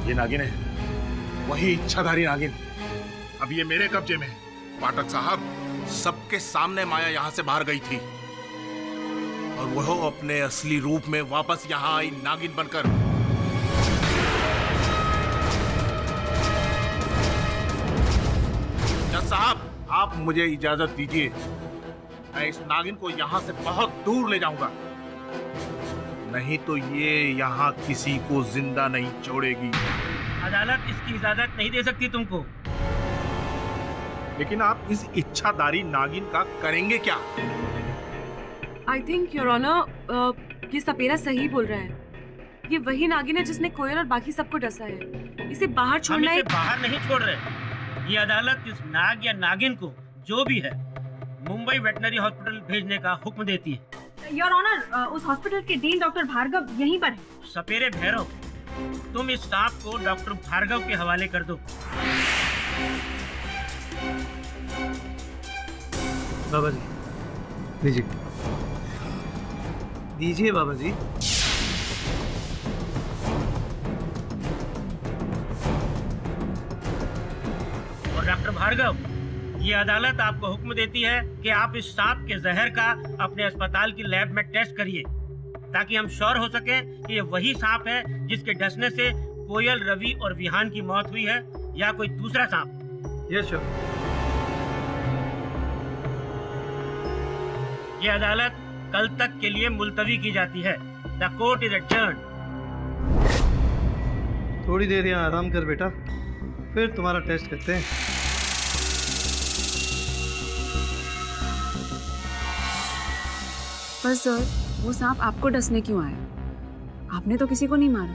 ये नागिन है, वही इच्छाधारी नागिन। अब ये मेरे कब्जे में है। पाठक साहब, सबके सामने माया यहाँ से बाहर गई थी और वह अपने असली रूप में वापस यहाँ आई नागिन बनकर। जज साहब, आप मुझे इजाजत दीजिए, मैं इस नागिन को यहाँ से बहुत दूर ले जाऊंगा, नहीं तो ये यहाँ किसी को जिंदा नहीं छोड़ेगी। अदालत इसकी इजाजत नहीं दे सकती तुमको। लेकिन आप इस इच्छाधारी नागिन का करेंगे क्या? आई थिंक योर ऑनर ये सपेरा सही बोल रहा है। ये वही नागिन है जिसने कोयल और बाकी सबको डसा है। इसे बाहर छोड़ना है। बाहर नहीं छोड़ रहे। ये अदालत इस नाग या नागिन को जो भी है मुंबई वेटनरी हॉस्पिटल भेजने का हुक्म देती है। योर ऑनर, उस हॉस्पिटल के डीन डॉक्टर भार्गव यहीं पर है। सपेरे भैरव, तुम इस सांप को डॉक्टर भार्गव के हवाले कर दो। बाबा जी दीजिए, दीजिए बाबा जी। और डॉक्टर भार्गव, ये अदालत आपको हुक्म देती है कि आप इस सांप के जहर का अपने अस्पताल की लैब में टेस्ट करिए, ताकि हम श्योर हो सके कि ये वही सांप है जिसके डसने से कोयल, रवि और विहान की मौत हुई है, या कोई दूसरा सांप। Yes sir. ये अदालत कल तक के लिए मुलतवी की जाती है। The court is adjourned. थोड़ी देर यहाँ आराम कर बेटा, फिर तुम्हारा टेस्ट करते हैं। पर सर, वो सांप आपको डसने क्यों आया? आपने तो किसी को नहीं मारा।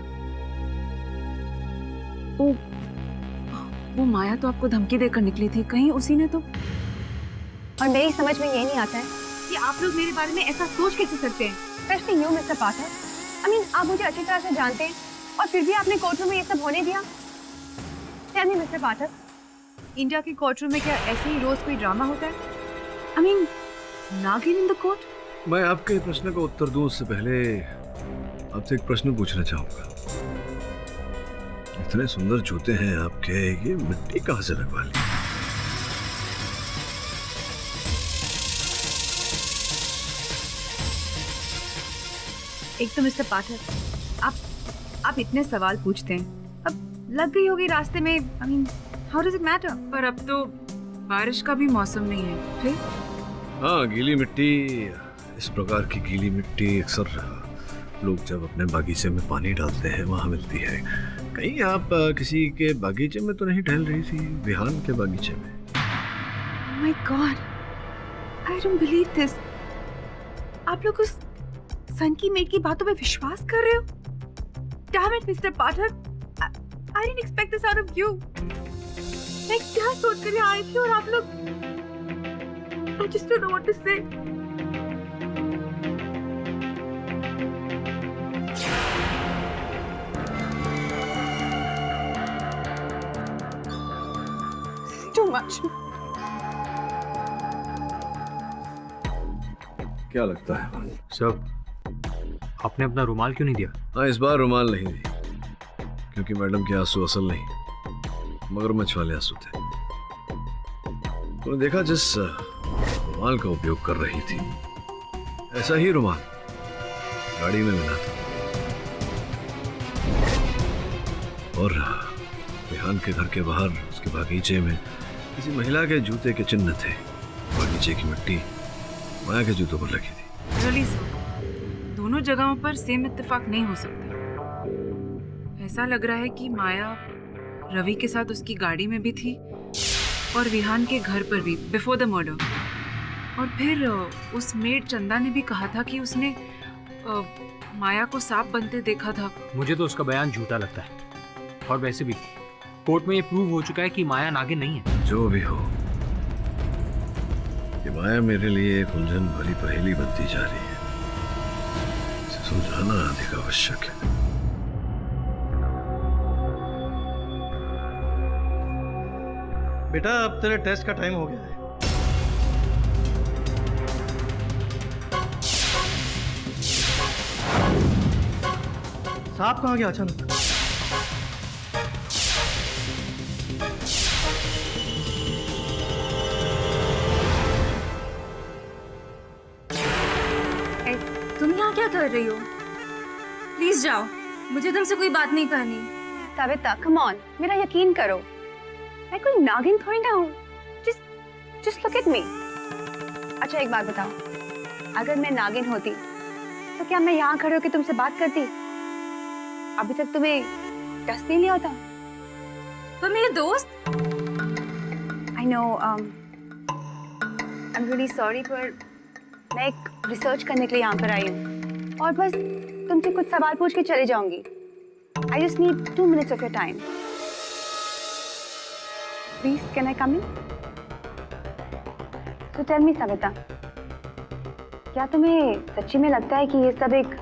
वो माया तो आपको धमकी देकर निकली थी, कहीं उसी ने तो। और मेरी समझ में ये नहीं आता है कि आप लोग मेरे बारे में ऐसा सोच कैसे सकते हैं। Specially you mister Pathak. I mean, आप मुझे अच्छी तरह से जानते हैं और फिर भी आपने कोर्ट रूम में ये सब होने दिया। टेल मी मिस्टर पाठक, इंडिया के कोर्ट रूम में क्या ऐसे ही रोज कोई ड्रामा होता है? आई मीन, नागिन इन द कोर्ट। मैं आपके प्रश्न का उत्तर दूं उससे पहले आपसे एक प्रश्न पूछना चाहूंगा। इतने सुंदर जूते हैं आपके, ये मिट्टी कहां से लगवा ली? एक तो मिस्टर पाठक, आप इतने सवाल पूछते हैं, अब लग गई होगी रास्ते में। I mean, how does it matter? पर अब तो बारिश का भी मौसम नहीं है। फिर हाँ, गीली मिट्टी, इस प्रकार की गीली मिट्टी अक्सर लोग जब अपने बागीचे में पानी डालते हैं वहाँ मिलती है। कहीं आप किसी के बागीचे में तो नहीं टहल रही थी? विहान के बागीचे में। My God, I don't believe this. आप लोग उस सन की मेड की बातों में विश्वास कर रहे हो? Damn it mister Pathak, I didn't expect this out of you. मैं क्या सोच कर यहाँ आई थी और आप लोग, I just don't know what to say. Too much. क्या लगता है सर, आपने अपना रुमाल क्यों नहीं दिया? हाँ, इस बार रुमाल नहीं दी क्योंकि मैडम के आंसू असल नहीं, मगरमच्छ वाले आंसू थे। तूने देखा जिस रुमाल का उपयोग कर रही थी, ऐसा ही रुमाल गाड़ी में मिला था और रेहान के घर के बाहर उसके बागीचे में किसी महिला के जूते के चिन्ह थे। बागीचे की मिट्टी माया के जूतों पर लगी थी। रियली दोनों जगहों पर सेम इत्तेफाक नहीं हो सकता। ऐसा लग रहा है कि माया रवि के साथ उसकी गाड़ी में भी थी और विहान के घर पर भी बिफोर द मर्डर। और फिर उस मेड चंदा ने भी कहा था कि उसने माया को सांप बनते देखा था। मुझे तो उसका बयान झूठा लगता है। और वैसे भी कोर्ट में ये प्रूव हो चुका है कि माया नागिन नहीं है। जो भी हो, ये माया मेरे लिए एक उलझन भरी पहेली बनती जा रही है। इसे सुलझाना अधिक आवश्यक है। बेटा अब तेरे टेस्ट का टाइम हो गया है। सांप कहाँ गया अचानक? तुम यहाँ क्या कर रही हो? प्लीज जाओ, मुझे तुमसे कोई बात नहीं करनी। सविता कम ऑन, मेरा यकीन करो, मैं कोई नागिन थोड़ी ना हूँ। Just look at me. अच्छा एक बात बताओ, अगर मैं नागिन होती तो क्या मैं यहाँ खड़े होकर तुमसे बात करती? अभी तक तुम्हें डस नहीं लिया होता? तो मेरे दोस्त? I know, I am really sorry, पर मैं एक रिसर्च करने के लिए यहाँ पर आई हूँ और बस तुमसे कुछ सवाल पूछ के चले जाऊंगी। I just need 2 minutes of your time. Please can I come in? तो टेल मी सविता, क्या तुम्हें सच्ची में लगता है कि ये सब एक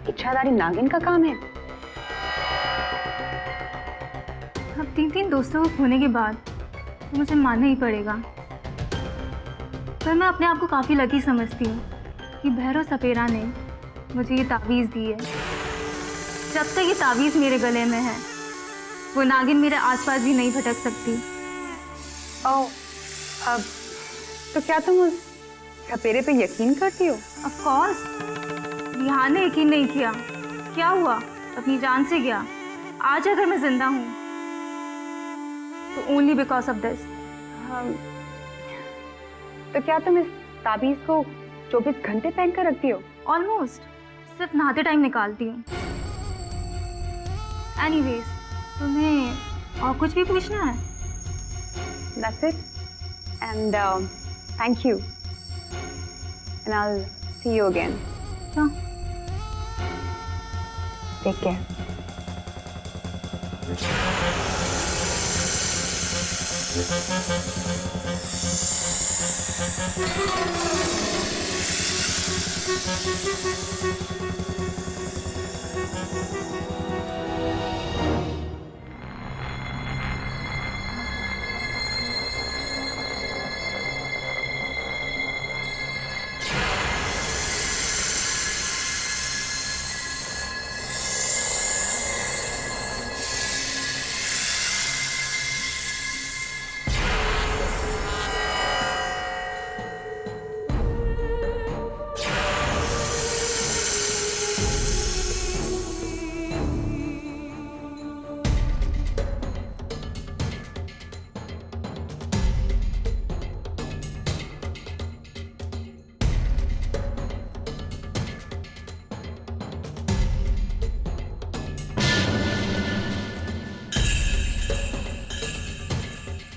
इच्छाधारी नागिन का काम है? अब 3 दोस्तों को खोने के बाद तो मुझे मानना ही पड़ेगा, पर मैं अपने आप को काफ़ी लकी समझती हूँ कि भैरव सपेरा ने मुझे ये तावीज़ दी है। जब तक ये तावीज़ मेरे गले में है, वो नागिन मेरे आसपास भी नहीं भटक सकती। ओह, अब तो क्या तुम उस सपेरे पे यकीन करती हो? Of course. रिहान ने यकीन नहीं किया। क्या हुआ? अपनी जान से गया। आज अगर मैं जिंदा हूँ तो ओनली बिकॉज ऑफ दिस। तो क्या तुम इस ताबीज को 24 घंटे पहन कर रखती हो? ऑलमोस्ट, सिर्फ नहाते टाइम निकालती हूँ। एनीवेज, तुम्हें और कुछ भी पूछना है? That's it. And thank you. And I'll see you again. Sure. Take care.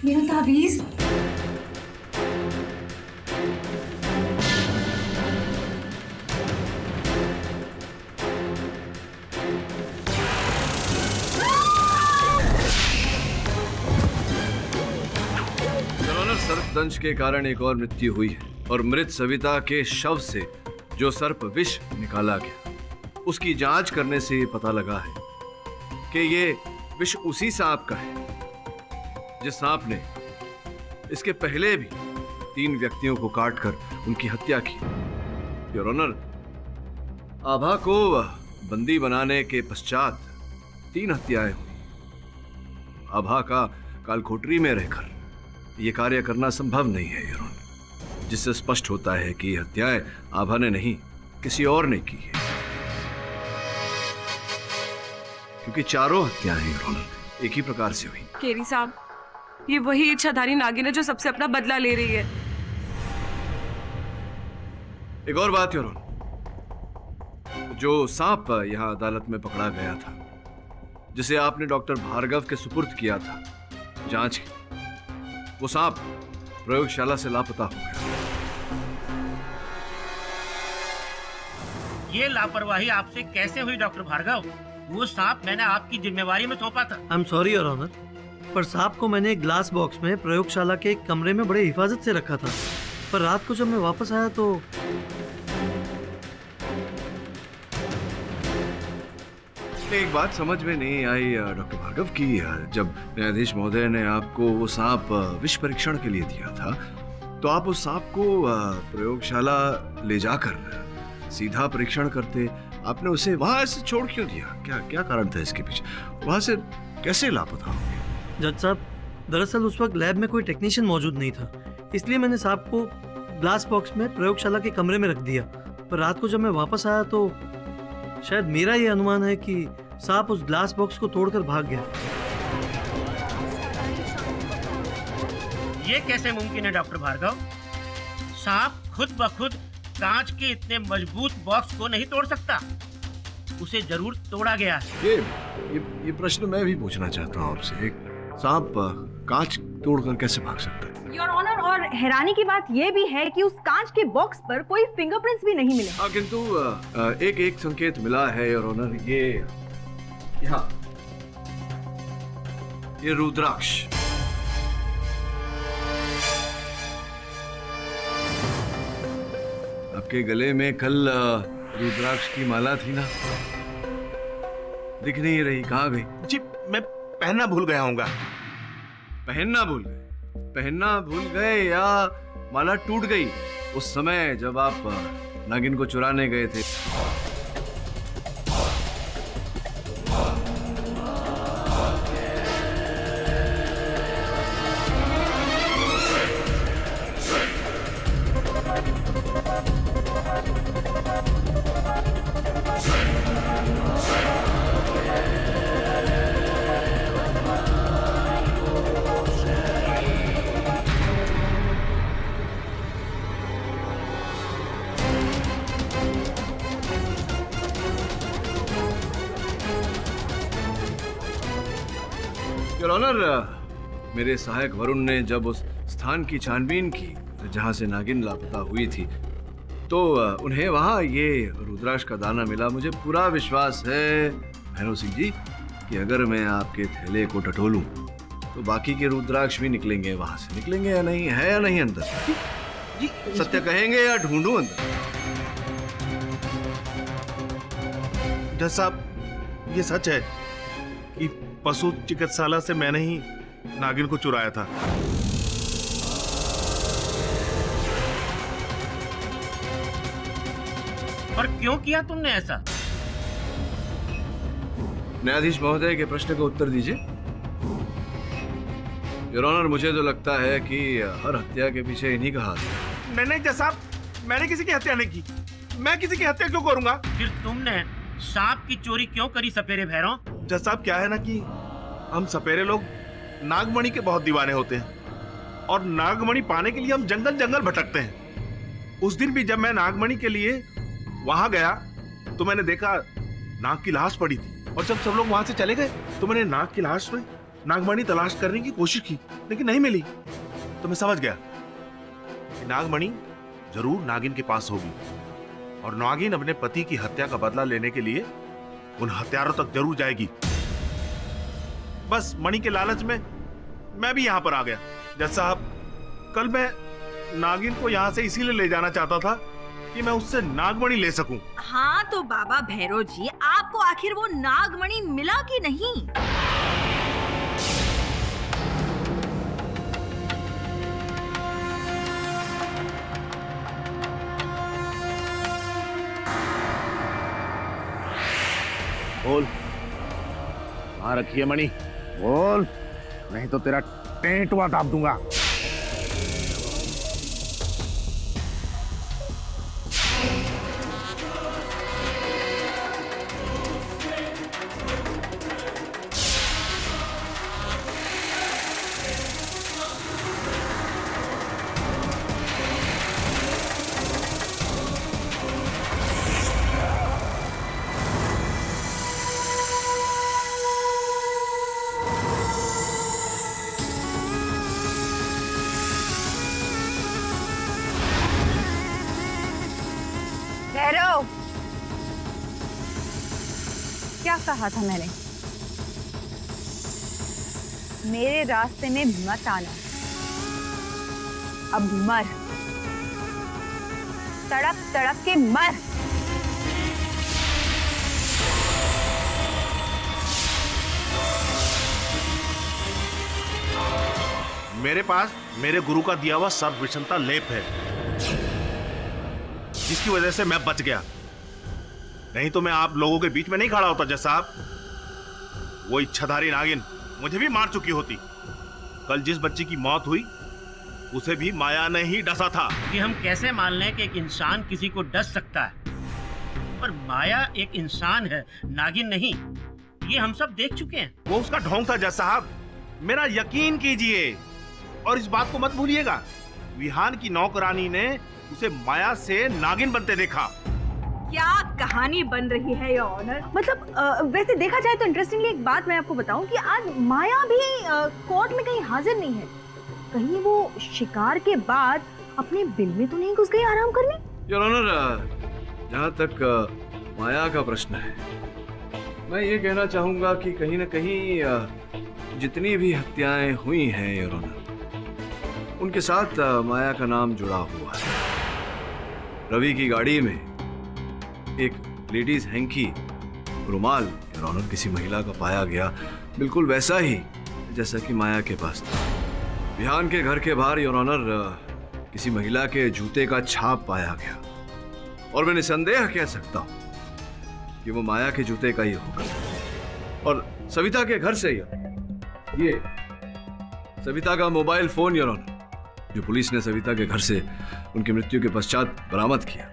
मेरा ताबीज। सर्पदंश के कारण एक और मृत्यु हुई है और मृत सविता के शव से जो सर्प विष निकाला गया, उसकी जांच करने से पता लगा है कि ये विष उसी सांप का है जिस सांप ने इसके पहले भी 3 व्यक्तियों को काटकर उनकी हत्या की। योर ऑनर, आभा को बंदी बनाने के पश्चात 3 हत्याएं हुई। आभा का कालकोठरी में रहकर ये कार्य करना संभव नहीं है योर ऑनर, जिससे स्पष्ट होता है कि हत्याएं आभा ने नहीं किसी और ने की है, क्योंकि चारों हत्याएं योर ऑनर एक ही प्रकार से हुई। केरी साहब, ये वही इच्छाधारी नागिन है जो सबसे अपना बदला ले रही है। एक और बात योर ऑनर, जो सांप यहां अदालत में पकड़ा गया था, जिसे आपने डॉक्टर भार्गव के सुपुर्द किया था जांच की, वो सांप प्रयोगशाला से लापता हो गया। ये लापरवाही आपसे कैसे हुई डॉक्टर भार्गव? वो सांप मैंने आपकी जिम्मेवारी में सौंपा था। I am sorry your honour, पर सांप को मैंने एक ग्लास बॉक्स में प्रयोगशाला के एक कमरे में बड़े हिफाजत से रखा था, पर रात को जब मैं वापस आया तो एक बात समझ में नहीं आई डॉक्टर भार्गव की जब न्यायाधीश महोदय ने आपको वो सांप विष परीक्षण के लिए दिया था, तो आप उस सांप को प्रयोगशाला ले जाकर सीधा परीक्षण करते, आपने उसे वहां ऐसे छोड़ क्यों दिया? क्या कारण था इसके पीछे? वहां से कैसे लापता हो गया? जज साहब, दरअसल उस वक्त लैब में कोई टेक्नीशियन मौजूद नहीं था, इसलिए मैंने सांप को ग्लास बॉक्स में प्रयोगशाला के कमरे में रख दिया, पर रात को जब मैं वापस आया तो शायद मेरा ये अनुमान है कि सांप उस ग्लास बॉक्स को तोड़कर भाग गया। ये कैसे मुमकिन है डॉक्टर भार्गव? सांप खुद ब खुद कांच के इतने मजबूत बॉक्स को नहीं तोड़ सकता, उसे जरूर तोड़ा गया है। ये प्रश्न मैं भी पूछना चाहता हूँ आपसे। एक सांप कांच तोड़कर कैसे भाग सकता है? योर ऑनर, और हैरानी की बात यह भी है कि उस कांच के बॉक्स पर कोई फिंगरप्रिंट्स भी नहीं मिले। हाँ, किंतु एक संकेत मिला है योर ऑनर, ये यहाँ, ये रुद्राक्ष। आपके गले में कल रुद्राक्ष की माला थी ना, दिख नहीं रही, कहाँ गई? जी, मैं पहनना भूल गया हूँगा। पहनना भूल गए? पहनना भूल गए या माला टूट गई उस समय जब आप नागिन को चुराने गए थे? योर ऑनर, मेरे सहायक वरुण ने जब उस स्थान की छानबीन की जहां से नागिन लापता हुई थी, तो उन्हें वहां ये रुद्राक्ष का दाना मिला। मुझे पूरा विश्वास है भैरव सिंह जी कि अगर मैं आपके थैले को टटोलूं तो बाकी के रुद्राक्ष भी निकलेंगे। वहां से निकलेंगे या नहीं? है या नहीं अंदर? जी, सत्य कहेंगे या ढूंढूं अंदर? जज साहब, ये सच है कि पशु चिकित्सालय से मैंने ही नागिन को चुराया था। पर क्यों किया तुमने ऐसा? न्यायाधीश महोदय के प्रश्न का उत्तर दीजिए। योर ऑनर, मुझे तो लगता है कि हर हत्या के पीछे इन्हीं का हाथ है। नहीं जज साहब, मैंने किसी की हत्या नहीं की। मैं किसी की हत्या क्यों करूंगा? फिर तुमने सांप की चोरी क्यों करी सपेरे भैरव? जज साहब, क्या है ना कि हम सपेरे लोग नागमणि के बहुत दीवाने होते हैं और नागमणि पाने के लिए हम जंगल जंगल भटकते हैं। उस दिन भी जब मैं नागमणि के लिए वहां गया तो मैंने देखा नाग की लाश पड़ी थी, और जब सब लोग वहां से चले गए तो मैंने नाग की लाश में नागमणि तलाश करने की कोशिश की, लेकिन नहीं मिली। तो मैं समझ गया कि नागमणि जरूर नागिन के पास होगी और नागिन अपने पति की हत्या का बदला लेने के लिए उन हत्यारों तक जरूर जाएगी। बस मणि के लालच में मैं भी यहाँ पर आ गया। जज साहब, कल मैं नागिन को यहाँ से इसीलिए ले जाना चाहता था कि मैं उससे नागमणि ले सकूं। हाँ, तो बाबा भैरव जी, आपको आखिर वो नागमणि मिला कि नहीं? बोल, कहाँ रखी है मणि? बोल, नहीं तो तेरा टेंटुआ दाब दूंगा। कहा था मैंने? मेरे रास्ते में मत आना। अब मर, तड़प तड़प के मर। मेरे पास मेरे गुरु का दिया हुआ सर्व विषमता लेप है, जिसकी वजह से मैं बच गया। नहीं तो मैं आप लोगों के बीच में नहीं खड़ा होता जज साहब। वो इच्छाधारी नागिन मुझे भी मार चुकी होती। कल जिस बच्ची की मौत हुई उसे भी माया ने ही डसा था। कि हम कैसे मान लें कि एक इंसान किसी को डस सकता है, पर माया एक इंसान है, नागिन नहीं। ये हम सब देख चुके हैं। वो उसका ढोंग था जज साहब, मेरा यकीन कीजिए। और इस बात को मत भूलिएगा, विहान की नौकरानी ने उसे माया से नागिन बनते देखा। क्या कहानी बन रही है योर ऑनर। मतलब वैसे देखा जाए तो इंटरेस्टिंगली एक बात मैं आपको बताऊं कि आज माया भी कोर्ट में कहीं हाजिर नहीं है। कहीं वो शिकार के बाद अपने बिल में तो नहीं घुस गई आराम करने? योर ऑनर, जहाँ तक माया का प्रश्न है, मैं ये कहना चाहूंगा कि कहीं न कहीं जितनी भी हत्याएं हुई हैं योर ऑनर, उनके साथ माया का नाम जुड़ा हुआ है। रवि की गाड़ी में एक लेडीज हैंकी रुमाल योर ऑनर किसी महिला का पाया गया, बिल्कुल वैसा ही जैसा कि माया के पास था। विहान के घर के बाहर योर ऑनर किसी महिला के जूते का छाप पाया गया, और मैं निसंदेह कह सकता हूं कि वो माया के जूते का ही होगा। और सविता के घर से ये सविता का मोबाइल फोन योर ऑनर, जो पुलिस ने सविता के घर से उनकी मृत्यु के पश्चात बरामद किया,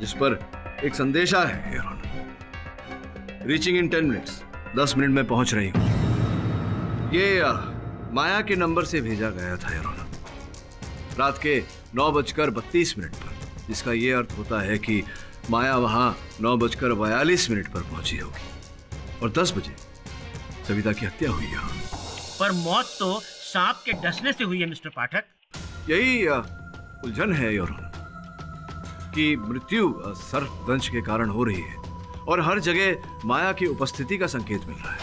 जिस पर एक संदेशा है your honour, reaching in 10 minutes, 10 minute में पहुंच रही हूं। ये माया के नंबर से भेजा गया था योर ऑनर, रात के 9:32 पर, जिसका ये अर्थ होता है कि माया वहां 9:42 पर पहुंची होगी और 10 बजे सविता की हत्या हुई है। पर मौत तो सांप के डसने से हुई है मिस्टर पाठक। यही उलझन है योर ऑनर कि मृत्यु सर्पदंश के कारण हो रही है और हर जगह माया की उपस्थिति का संकेत मिल रहा है।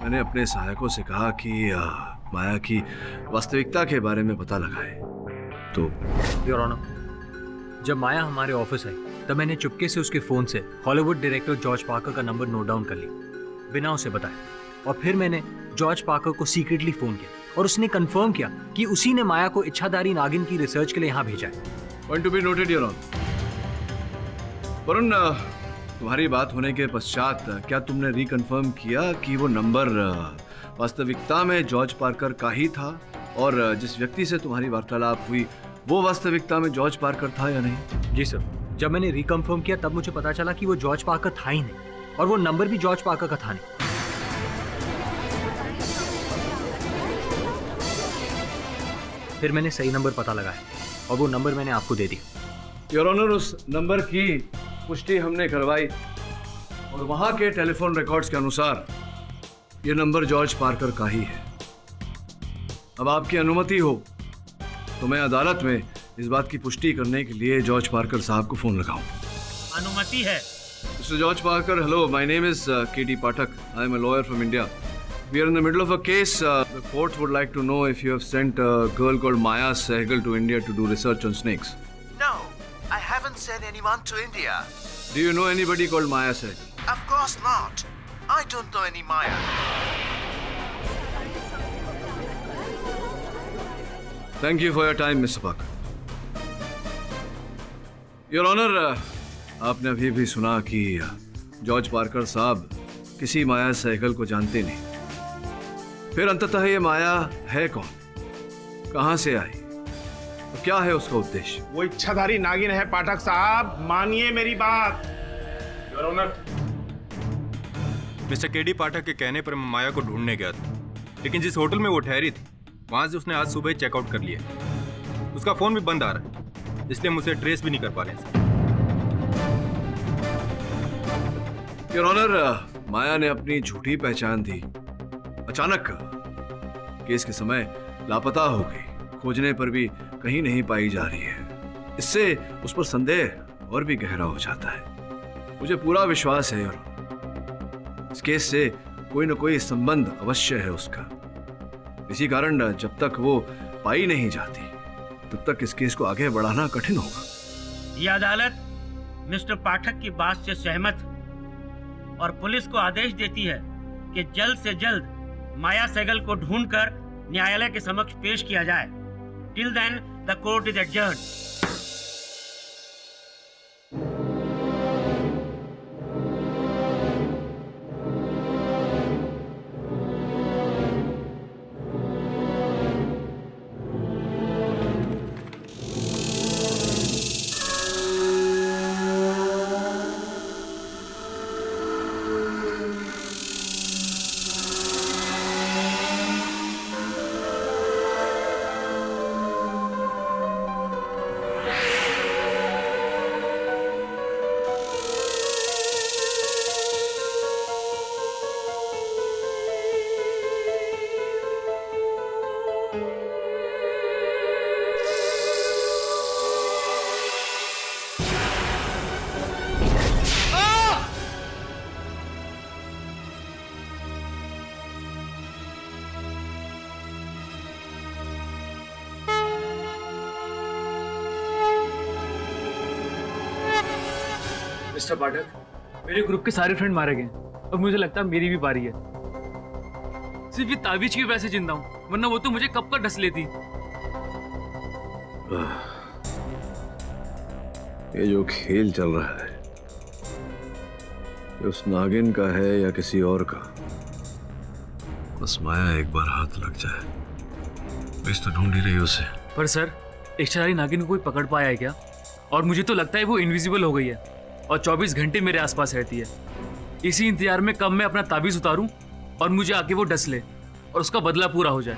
मैंने अपने सहायकों से कहा कि माया की वास्तविकता के बारे में पता लगाए, तो योर ऑनर, जब माया हमारे ऑफिस आई तब मैंने चुपके से उसके फोन से हॉलीवुड डायरेक्टर जॉर्ज पार्कर का नंबर नोट डाउन कर लिया बिना उसे बताए, और फिर मैंने जॉर्ज पार्कर को सीक्रेटली फोन किया और उसने कंफर्म किया कि उसी ने माया को इच्छाधारी नागिन की रिसर्च के लिए यहाँ भेजा है। Point to be noted your honour. Varun, तुम्हारी बात होने के पश्चात क्या तुमने रिकन्फर्म किया कि वो नंबर वास्तविकता में जॉर्ज पार्कर का ही था, और जिस व्यक्ति से तुम्हारी वार्तालाप हुई वो वास्तविकता में जॉर्ज पार्कर था या नहीं? जी सर, जब मैंने रिकन्फर्म किया तब मुझे पता चला कि वो जॉर्ज पार्कर था ही नहीं, और वो नंबर भी जॉर्ज पार्कर का था नहीं। फिर मैंने सही नंबर पता लगाया और वो नंबर मैंने आपको दे दिया। योर ऑनर, उस नंबर की पुष्टि हमने करवाई और वहां के टेलीफोन रिकॉर्ड्स के अनुसार ये नंबर जॉर्ज पार्कर का ही है। अब आपकी अनुमति हो तो मैं अदालत में इस बात की पुष्टि करने के लिए जॉर्ज पार्कर साहब को फोन लगाऊं। अनुमति है। Mister George Parker, hello, my name is KD Pathak. I am a lawyer from India. We are in the middle of a case. The court would like to know if you have sent a girl called Maya Sehgal to India to do research on snakes. No, I haven't sent anyone to India. Do you know anybody called Maya Sehgal? Of course not. I don't know any Maya. Thank you for your time, Mr. Parker. Your Honor, आपने अभी भी सुना कि George Parker साहब किसी माया सहगल को जानते नहीं। फिर अंततः ये माया है कौन, कहां से आई, तो क्या है उसका उद्देश्य? वो इच्छाधारी नागिन है पाठक साहब, मानिए मेरी बात। योर ऑनर, मिस्टर KD पाठक के कहने पर मैं माया को ढूंढने गया था, लेकिन जिस होटल में वो ठहरी थी वहां से उसने आज सुबह ही चेकआउट कर लिया। उसका फोन भी बंद आ रहा है, इसलिए हम उसे ट्रेस भी नहीं कर पा रहे हैं। योर ऑनर, माया ने अपनी झूठी पहचान दी, अचानक केस के समय लापता हो गई, खोजने पर भी कहीं नहीं पाई जा रही है। इससे उस पर संदेह और भी गहरा हो जाता है। मुझे पूरा विश्वास है योर ऑनर इस केस से कोई न कोई संबंध अवश्य है उसका। इसी कारण जब तक वो पाई नहीं जाती तब तक इस केस को आगे बढ़ाना कठिन होगा। ये अदालत मिस्टर पाठक की बात से सहमत और पुलिस को आदेश देती है कि जल्द से जल्द माया सहगल को ढूंढकर न्यायालय के समक्ष पेश किया जाए। Till then the court is adjourned. Mister Pathak, मेरे ग्रुप के सारे फ्रेंड मारे गए और मुझे लगता है मेरी भी बारी है। सिर्फ ये ताबीज की वजह से जिंदा हूँ, वरना वो तो मुझे कब का डस लेती। ये जो खेल चल रहा है ये उस नागिन का है या किसी और का? बस माया एक बार हाथ लग जाए। इस तो ढूंढ ही रही उसे। पर सर, इच्छाधारी नागिन को कोई पकड़ पाया है क्या? और मुझे तो लगता है वो इनविजिबल हो गई है और 24 घंटे मेरे आसपास रहती है। इसी इंतजार में कब मैं अपना ताबीज उतारूं और मुझे आके वो डस ले और उसका बदला पूरा हो जाए।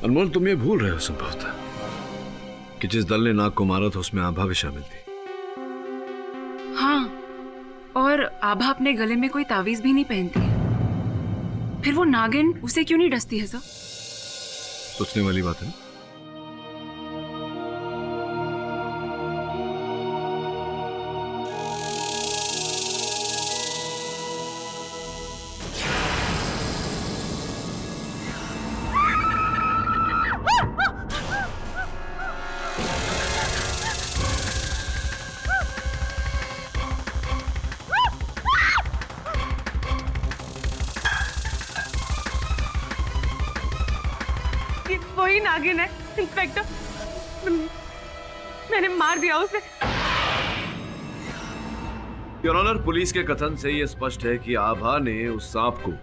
अनमोल, तुम ये भूल रहे हो संभवतः कि जिस दल ने नाग को मारा था उसमें आभा भी शामिल थी। हाँ, और आभा अपने गले में कोई तावीज भी नहीं पहनती है। फिर वो नागिन उसे क्यों नहीं डसती है सर? सोचने वाली बात है। वही नागिन है इंस्पेक्टर। मैंने मार दिया उसे। योर ऑनर, पुलिस के कथन से यह स्पष्ट है कि आभा ने उस सांप को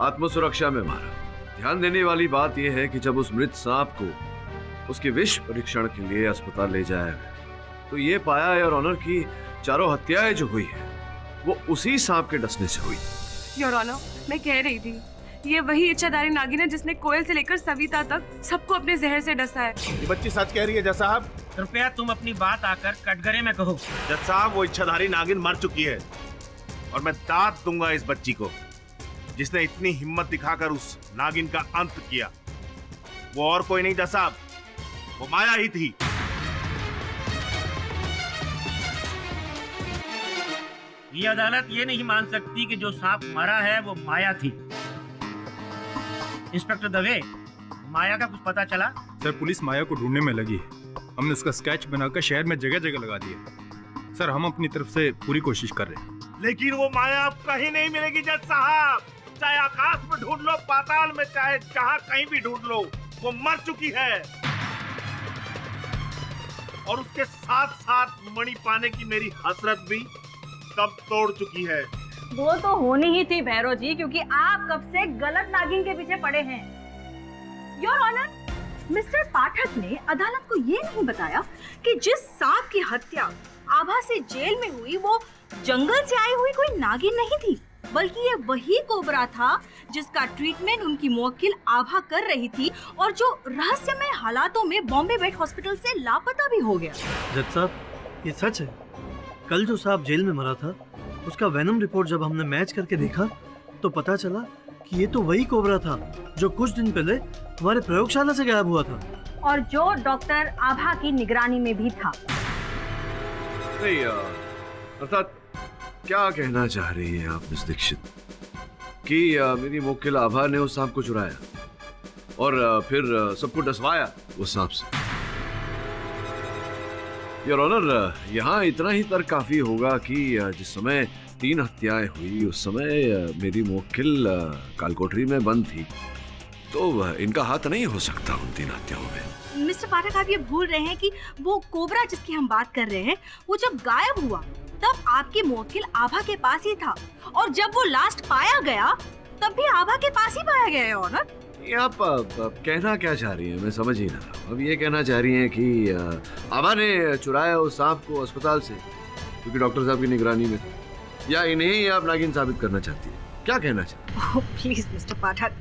आत्मसुरक्षा में मारा। ध्यान देने वाली बात यह है कि जब उस मृत सांप को उसके विष परीक्षण के लिए अस्पताल ले जाया गया तो ये पाया योर ऑनर की चारों हत्याएं जो हुई है वो उसी सांप के डसने से हुई। योर ऑनर, मैं कह रही थी ये वही इच्छाधारी नागिन है जिसने कोयल से लेकर सविता तक सबको अपने जहर से डसा है। ये बच्ची सच कह रही है जज साहब। कृपया तुम अपनी बात आकर कटघरे में कहो। जज साहब, वो इच्छाधारी नागिन मर चुकी है और मैं दाद दूंगा इस बच्ची को जिसने इतनी हिम्मत दिखाकर उस नागिन का अंत किया। वो और कोई नहीं जज साहब, वो माया ही थी। ये अदालत ये नहीं मान सकती कि जो सांप मरा है वो माया थी। इंस्पेक्टर दवे, माया का कुछ पता चला? सर, पुलिस माया को ढूंढने में लगी है। हमने उसका स्केच बनाकर शहर में जगह जगह लगा दिया। सर, हम अपनी तरफ से पूरी कोशिश कर रहे हैं। लेकिन वो माया अब कहीं नहीं मिलेगी जज साहब। चाहे आकाश में ढूंढ लो, पाताल में, चाहे जहां कहीं भी ढूंढ लो, वो मर चुकी है। और उसके साथ साथ मणि पाने की मेरी हसरत भी तब तोड़ चुकी है। वो तो होनी ही थी भैरव जी, क्योंकि आप कब से गलत नागिन के पीछे पड़े हैं। योर ऑनर, मिस्टर पाठक ने अदालत को ये नहीं बताया कि जिस सांप की हत्या आभा से जेल में हुई वो जंगल से आई हुई कोई नागिन नहीं थी, बल्कि ये वही कोबरा था जिसका ट्रीटमेंट उनकी मुवक्किल आभा कर रही थी और जो रहस्यमय हालातों में बॉम्बे वेट हॉस्पिटल से लापता भी हो गया। जज साहब, ये सच है। कल जो सांप जेल में मरा था उसका वेनम रिपोर्ट जब हमने मैच करके देखा तो पता चला कि ये तो वही कोबरा था जो कुछ दिन पहले हमारे प्रयोगशाला से गायब हुआ था और जो डॉक्टर आभा की निगरानी में भी था। नहीं, अर्थात क्या कहना चाह रही हैं आप मिस दीक्षित कि मेरी मुवक्किल आभा ने उस सांप को चुराया और फिर सबको डसवाया उस सांप से? योर ऑनर, यहाँ इतना ही तर्क काफी होगा कि जिस समय 3 हत्याएं हुई उस समय मेरी मुवक्किल कालकोठरी में बंद थी, तो इनका हाथ नहीं हो सकता उन 3 हत्याओं में। मिस्टर पाठक, आप ये भूल रहे हैं कि वो कोबरा जिसकी हम बात कर रहे हैं, वो जब गायब हुआ तब आपकी मुवक्किल आभा के पास ही था, और जब वो लास्ट पाया गया तब भी आभा के पास ही पाया गया है ऑनर। ये आप कहना क्या चाह रही हैं? मैं समझ ही ना रहा। अब ये कहना चाह रही हैं कि आभा ने चुराया उस सांप को अस्पताल से क्योंकि डॉक्टर साहब की निगरानी में था, या इन्हें ही आप नागिन साबित करना चाहती हैं? क्या कहना चाहती हैं? Please mister Pathak,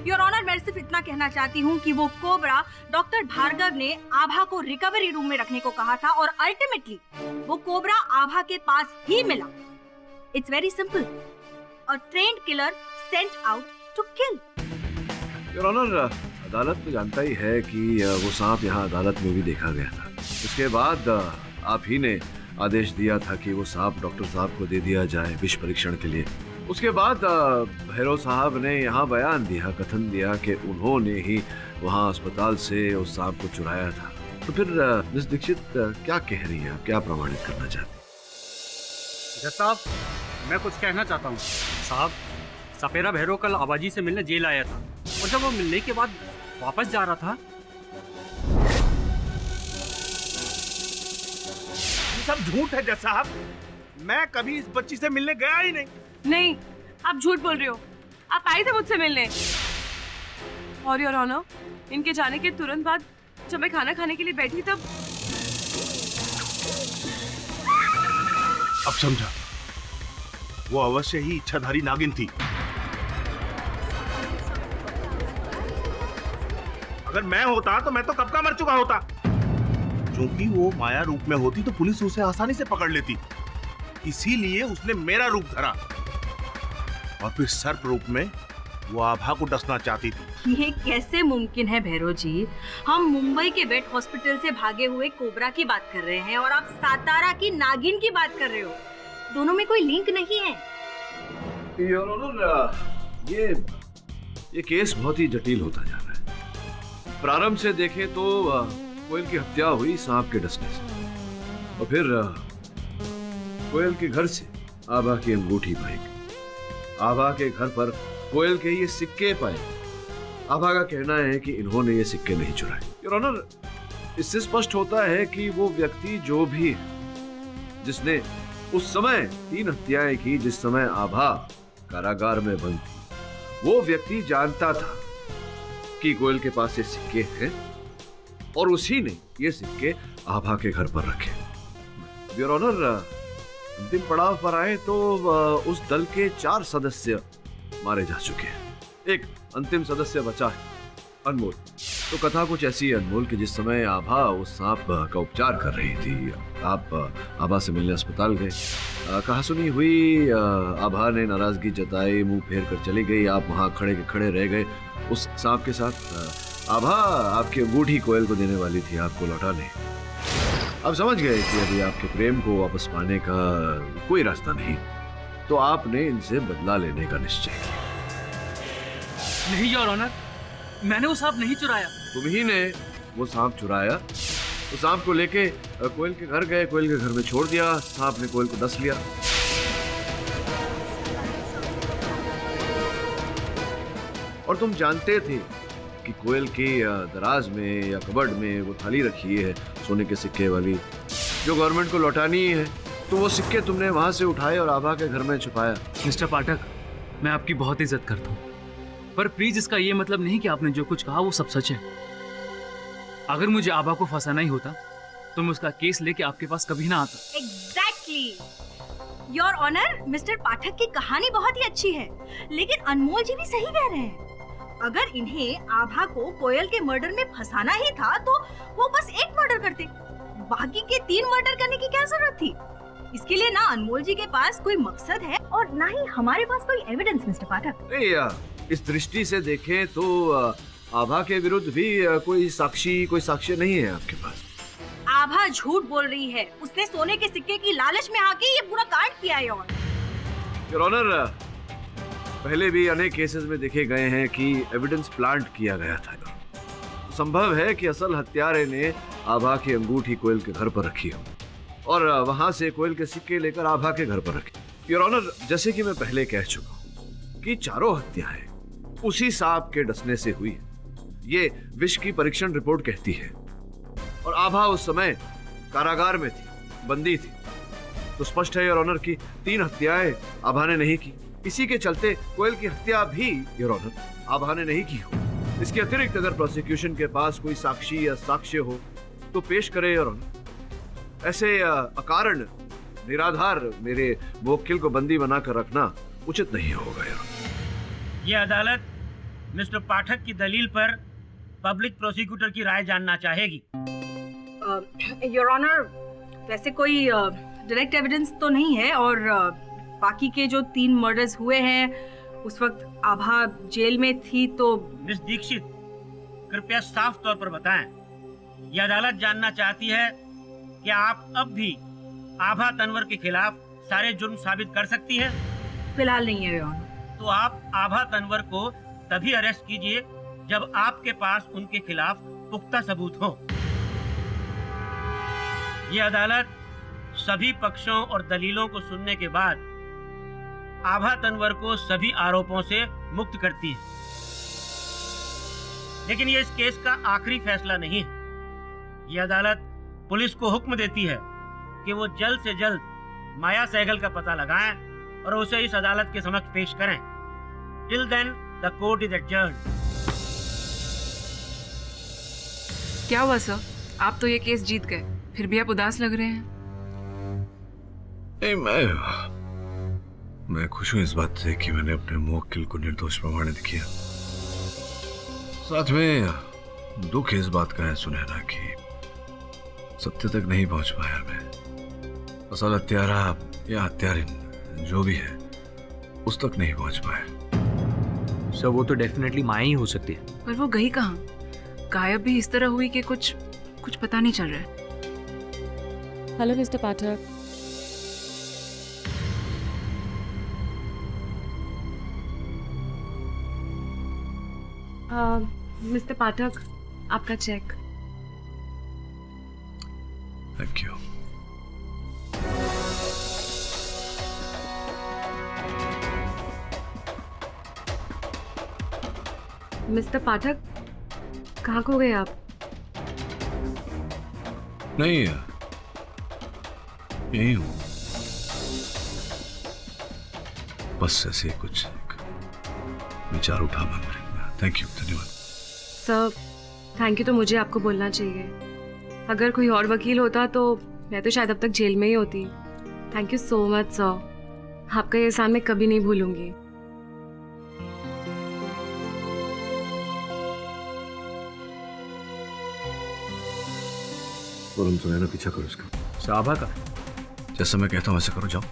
your honour, मैं सिर्फ इतना कहना चाहती हूँ कि वो कोबरा डॉक्टर भार्गव ने आभा को रिकवरी रूम में रखने को कहा था, और अल्टीमेटली वो कोबरा आभा के पास ही मिला। It's very simple, a trained killer sent out to kill. Your honour, अदालत तो जानता ही है कि वो सांप यहाँ अदालत में भी देखा गया था। उसके बाद आप ही ने आदेश दिया था कि वो सांप डॉक्टर साहब को दे दिया जाए विष परीक्षण के लिए। उसके बाद भैरव साहब ने यहाँ बयान दिया, कथन दिया कि उन्होंने ही वहाँ अस्पताल से उस सांप को चुराया था। तो फिर मिस दीक्षित क्या कह रही हैं आप? क्या प्रमाणित करना चाहती हैं? जज साहब, मैं कुछ कहना चाहता हूँ। साहब, सपेरा भैरव कल आबाजी से मिलने जेल आया था, और जब वो मिलने के बाद वापस जा रहा था। ये सब झूठ है जज साहब, मैं कभी इस बच्ची से मिलने गया ही नहीं। नहीं, आप झूठ बोल रहे हो। आप आए थे मुझसे मिलने। और योर ऑनर, इनके जाने के तुरंत बाद जब मैं खाना खाने के लिए बैठी तब अब समझा, वो अवश्य ही इच्छाधारी नागिन थी। अगर मैं होता तो मैं तो कब का मर चुका होता। क्योंकि वो माया रूप में होती तो पुलिस उसे आसानी से पकड़ लेती, इसीलिए उसने मेरा रूप धरा और फिर सर्प रूप में वो आभा को डसना चाहती थी। ये कैसे मुमकिन है भैरव जी? हम मुंबई के वेट हॉस्पिटल से भागे हुए कोबरा की बात कर रहे हैं और आप सातारा की नागिन की बात कर रहे हो। दोनों में कोई लिंक नहीं है। योर ऑनर, ये केस बहुत ही जटिल होता जा रहा है। प्रारंभ से देखें तो कोयल की हत्या हुई सांप के डसने से, और फिर कोयल के घर से आभा की अंगूठी पाई गई। आभा के घर पर कोयल के ये सिक्के पाए। आभा का कहना है कि इन्होंने ये सिक्के नहीं चुराए। योर ऑनर, इससे स्पष्ट होता है कि वो व्यक्ति जो भी है जिसने उस समय 3 हत्याएं की, जिस समय आभा कारागार में बंद थी, वो व्यक्ति जानता था कि कोयल के पास ये सिक्के हैं और उसी ने ये सिक्के आभा के घर पर रखे। योर ऑनर, अंतिम पड़ाव पर आए तो उस दल के 4 सदस्य मारे जा चुके हैं। एक अंतिम सदस्य बचा है, अनमोल। तो कथा कुछ ऐसी है अनमोल कि जिस समय आभा उस सांप का उपचार कर रही थी, आप आभा से मिलने अस्पताल गए। कहा सुनी हुई आभा ने नाराजगी जताई, मुंह फेर कर चली गई। आप वहां खड़े के खड़े रह गए उस सांप के साथ। आभा आपकी अंगूठी कोयल को देने वाली थी आपको लौटाने। आप समझ गए कि अभी आपके प्रेम को वापस पाने का कोई रास्ता नहीं, तो आपने इनसे बदला लेने का निश्चय किया। नहीं योर ऑनर, मैंने वो सांप नहीं चुराया। तुम ही ने वो सांप चुराया। तो सांप को लेके कोयल के घर गए, कोयल के घर में छोड़ दिया, सांप ने कोयल को डस लिया। और तुम जानते थे कि कोयल के दराज में या कबर्ड में वो थाली रखी है सोने के सिक्के वाली, जो गवर्नमेंट को लौटानी है। तो वो सिक्के तुमने वहां से उठाए और आभा के घर में छुपाया। मिस्टर पाठक, मैं आपकी बहुत इज्जत करता हूँ, पर प्लीज इसका ये मतलब नहीं कि आपने जो कुछ कहा वो सब सच है। अगर मुझे आभा को फंसाना ही होता तो मैं उसका केस लेके आपके पास कभी ना आता। एग्जैक्टली योर ऑनर, मिस्टर पाठक की कहानी बहुत ही अच्छी है, लेकिन अनमोल जी भी सही कह रहे हैं। अगर इन्हें आभा को कोयल के मर्डर में फंसाना ही था तो वो बस एक मर्डर करते, बाकी के 3 मर्डर करने की क्या जरूरत थी? इसके लिए ना अनमोल जी के पास कोई मकसद है और ना ही हमारे पास कोई एविडेंस मिस्टर पाठक। इस दृष्टि से देखें तो आभा के विरुद्ध भी कोई साक्ष्य नहीं है आपके पास। आभा झूठ बोल रही है। उसने सोने के सिक्के की लालच में आके ये पूरा कांड किया है। और योर ऑनर, पहले भी अनेक केसेस में देखे गए हैं कि एविडेंस प्लांट किया गया था। संभव है कि असल हत्यारे ने आभा की अंगूठी कोयल के घर पर रखी हो और वहां से कोयल के सिक्के लेकर आभा के घर पर रखी। योर ऑनर, जैसे कि मैं पहले कह चुका हूं कि चारों हत्याएं उसी सांप के डसने से हुई है। ये विष की परीक्षण रिपोर्ट कहती है। और आभा उस समय कारागार में थी, बंदी थी। तो स्पष्ट है योर ऑनर कि 3 हत्याएं आभा ने नहीं की। इसी के चलते कोयल की हत्या भी योर ऑनर आभा ने नहीं की हो। इसके अतिरिक्त अगर प्रोसिक्यूशन के पास कोई साक्षी या साक्ष्य हो तो पेश करे योर ऑनर। ऐसे अकारण निराधार मेरे मुवक्किल को बंदी बनाकर रखना उचित नहीं होगा योर ऑनर। ये अदालत मिस्टर पाठक की दलील पर पब्लिक प्रोसिक्यूटर की राय जानना चाहेगी। योर ऑनर, वैसे कोई डायरेक्ट एविडेंस तो नहीं है और बाकी के जो 3 मर्डर्स हुए हैं उस वक्त आभा जेल में थी। तो मिस दीक्षित, कृपया साफ तौर पर बताएं, यह अदालत जानना चाहती है कि आप अब भी आभा तनवर के खिलाफ सारे जुर्म साबित कर सकती हैं? फिलहाल नहीं है योर ऑनर। तो आप आभा तनवर को तभी अरेस्ट कीजिए जब आपके पास उनके खिलाफ पुख्ता सबूत हो। यह अदालत सभी पक्षों और दलीलों को सुनने के बाद आभा तनवर को सभी आरोपों से मुक्त करती है। लेकिन यह इस केस का आखिरी फैसला नहीं है। यह अदालत पुलिस को हुक्म देती है कि वो जल्द से जल्द माया सहगल का पता लगाएं और उसे इस अदालत के समक्ष पेश करें। Till then the court is adjourned. क्या हुआ सर? आप तो ये केस जीत गए, फिर भी आप उदास लग रहे हैं। नहीं, मैं खुश हूं इस बात से कि मैंने अपने मुवक्किल को निर्दोष प्रमाणित किया। साथ में दुख इस बात का है सुनहरा कि सत्य तक नहीं पहुंच पाया मैं। असल हत्यारा या हत्यारिन जो भी है उस तक नहीं पहुंच पाया। सर वो तो डेफिनेटली माया ही हो सकती है। पर वो गई कहाँ? गायब भी इस तरह हुई कि कुछ पता नहीं चल रहा है। हेलो मिस्टर पाठक। मिस्टर पाठक, आपका चेक। Thank you. मिस्टर पाठक, कहाँ खो गए आप? नहीं, यही हूं। बस ऐसे कुछ विचार उठा मन में। थैंक यू, धन्यवाद। सर, थैंक यू तो मुझे आपको बोलना चाहिए। अगर कोई और वकील होता तो मैं तो शायद अब तक जेल में ही होती। Thank you so much sir, आपका ये एहसान मैं कभी नहीं भूलूंगी। और हम सुनहरा पीछा करो इसका। साभा का जैसा मैं कहता हूँ वैसे करो, जाओ।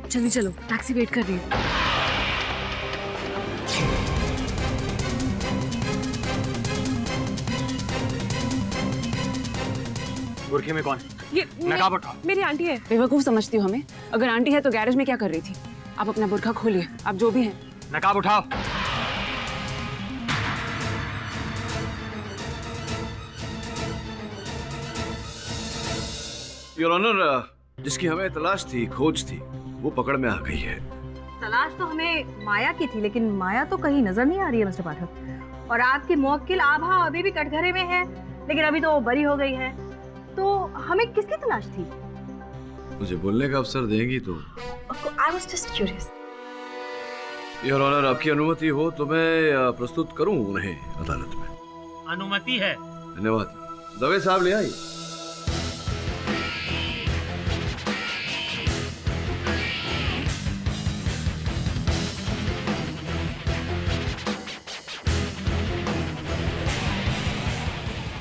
जल्दी चलो, टैक्सी वेट कर रही है। बुरखे में कौन? ये नकाब उठाओ। मेरी आंटी है। बेवकूफ समझती हूँ हमें। अगर आंटी है तो गैरेज में क्या कर रही थी? आप अपना बुरखा खोलिए, आप जो भी हैं। नकाब उठाओ। योर ऑनर, जिसकी हमें तलाश थी, खोज थी, वो पकड़ में आ गई है। तलाश तो हमें माया की थी, लेकिन माया तो कहीं नजर नहीं आ रही है मिस्टर पाठक। और आपकी मुवक्किल आभा अभी भी कटघरे में है, लेकिन अभी तो वो बरी हो गई है। तो हमें किसकी तलाश थी? मुझे बोलने का अवसर देंगी तो? I was just curious. Your honour, आपकी अनुमति हो तो मैं प्रस्तुत करूं उन्हें अदालत में। अनुमति है। धन्यवाद। दवे साहब ले आई।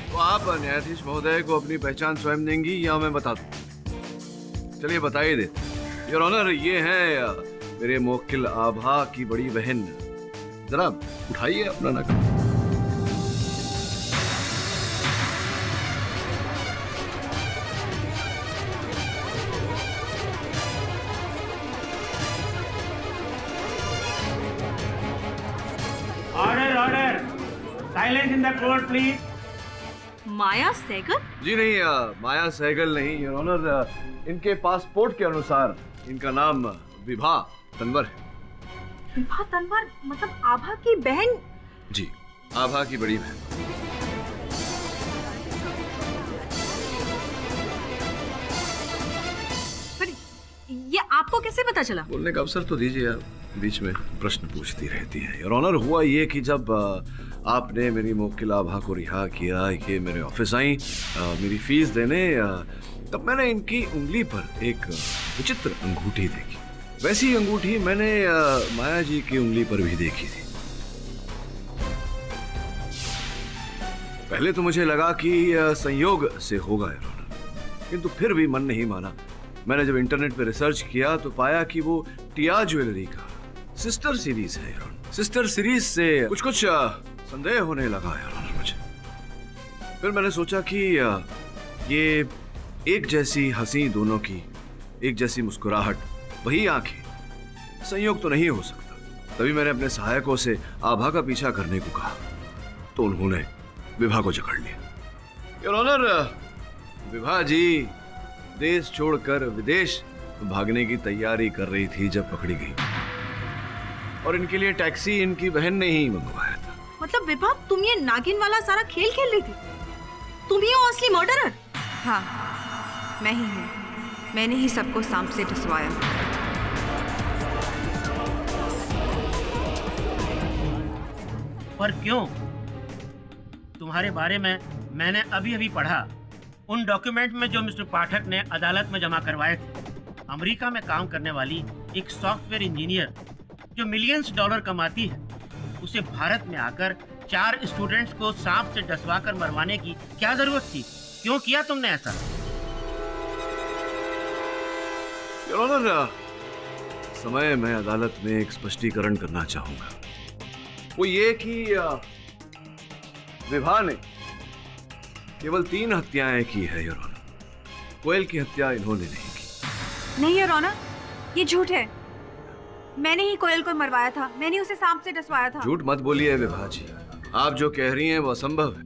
तो आप न्यायाधीश महोदय को अपनी पहचान स्वयं देंगी या मैं बता दूं? चलिए बताइए दे। योर ऑनर, ये है मेरे मुवक्किल आभा की बड़ी बहन। जरा उठाइए अपना नकल। Order silence in the court please. Maya Sehgal? जी नहीं, माया सहगल नहीं योर ऑनर। इनके पासपोर्ट के अनुसार इनका नाम विभा तनवर है। विभा तनवर मतलब आभा की बहन? जी, आभा की बड़ी बहन। पर ये आपको कैसे पता चला? बोलने का अवसर तो दीजिए आप, बीच में प्रश्न पूछती रहती हैं। योर ऑनर, हुआ ये कि जब आपने मेरी मुवक्किल आभा को रिहा किया, ये मेरे ऑफिस आई मेरी फीस देने, तब मैंने इनकी उंगली पर एक विचित्र अंगूठी देखी। वैसी अंगूठी मैंने माया जी की उंगली पर भी देखी थी। पहले तो मुझे लगा कि संयोग से होगा योर ऑनर, किंतु फिर भी मन नहीं माना। मैंने जब इंटरनेट पे रिसर्च किया तो पाया कि वो टिया ज्वेलरी का सिस्टर सीरीज है योर ऑनर। सिस्टर सीरीज से कुछ संदेह होने लगा योर ऑनर मुझे। फिर मैंने सोचा कि ये एक जैसी हंसी दोनों की, एक जैसी मुस्कुराहट, वही आंखें, संयोग तो नहीं हो सकता। तभी मैंने अपने सहायकों से आभा का पीछा करने को कहा तो उन्होंने विभा को जकड़ लिया। योर ऑनर, विभा जी देश छोड़कर विदेश भागने की तैयारी कर रही थी जब पकड़ी गई, और इनके लिए टैक्सी इनकी बहन ने ही मंगवाया था। मतलब विभा, तुम ये नागिन वाला सारा खेल खेल रही थी? तुम ही हो असली मर्डरर? हाँ, मैं ही हूँ। मैंने ही सबको सांप से डसवाया। पर क्यों? तुम्हारे बारे में मैंने अभी अभी पढ़ा। उन डॉक्यूमेंट में जो मिस्टर पाठक ने अदालत में जमा करवाए थे, अमेरिका में काम करने वाली एक सॉफ्टवेयर इंजीनियर जो मिलियंस डॉलर कमाती है, उसे भारत में आकर 4 स्टूडेंट्स को सांप से डसवा कर मरवाने की क्या जरूरत थी? क्यों किया तुमने ऐसा? योर ऑनर, समय मैं अदालत में एक स्पष्टीकरण करना चाहूंगा। वो ये कि विभा ने केवल 3 हत्याएं की है योर ऑनर। कोयल की हत्या इन्होंने नहीं की। नहीं योर ऑनर, ये झूठ है। मैंने ही कोयल को मरवाया था। मैंने उसे सांप से डसवाया था। झूठ मत बोलिए विभा जी, आप जो कह रही हैं वो असंभव है।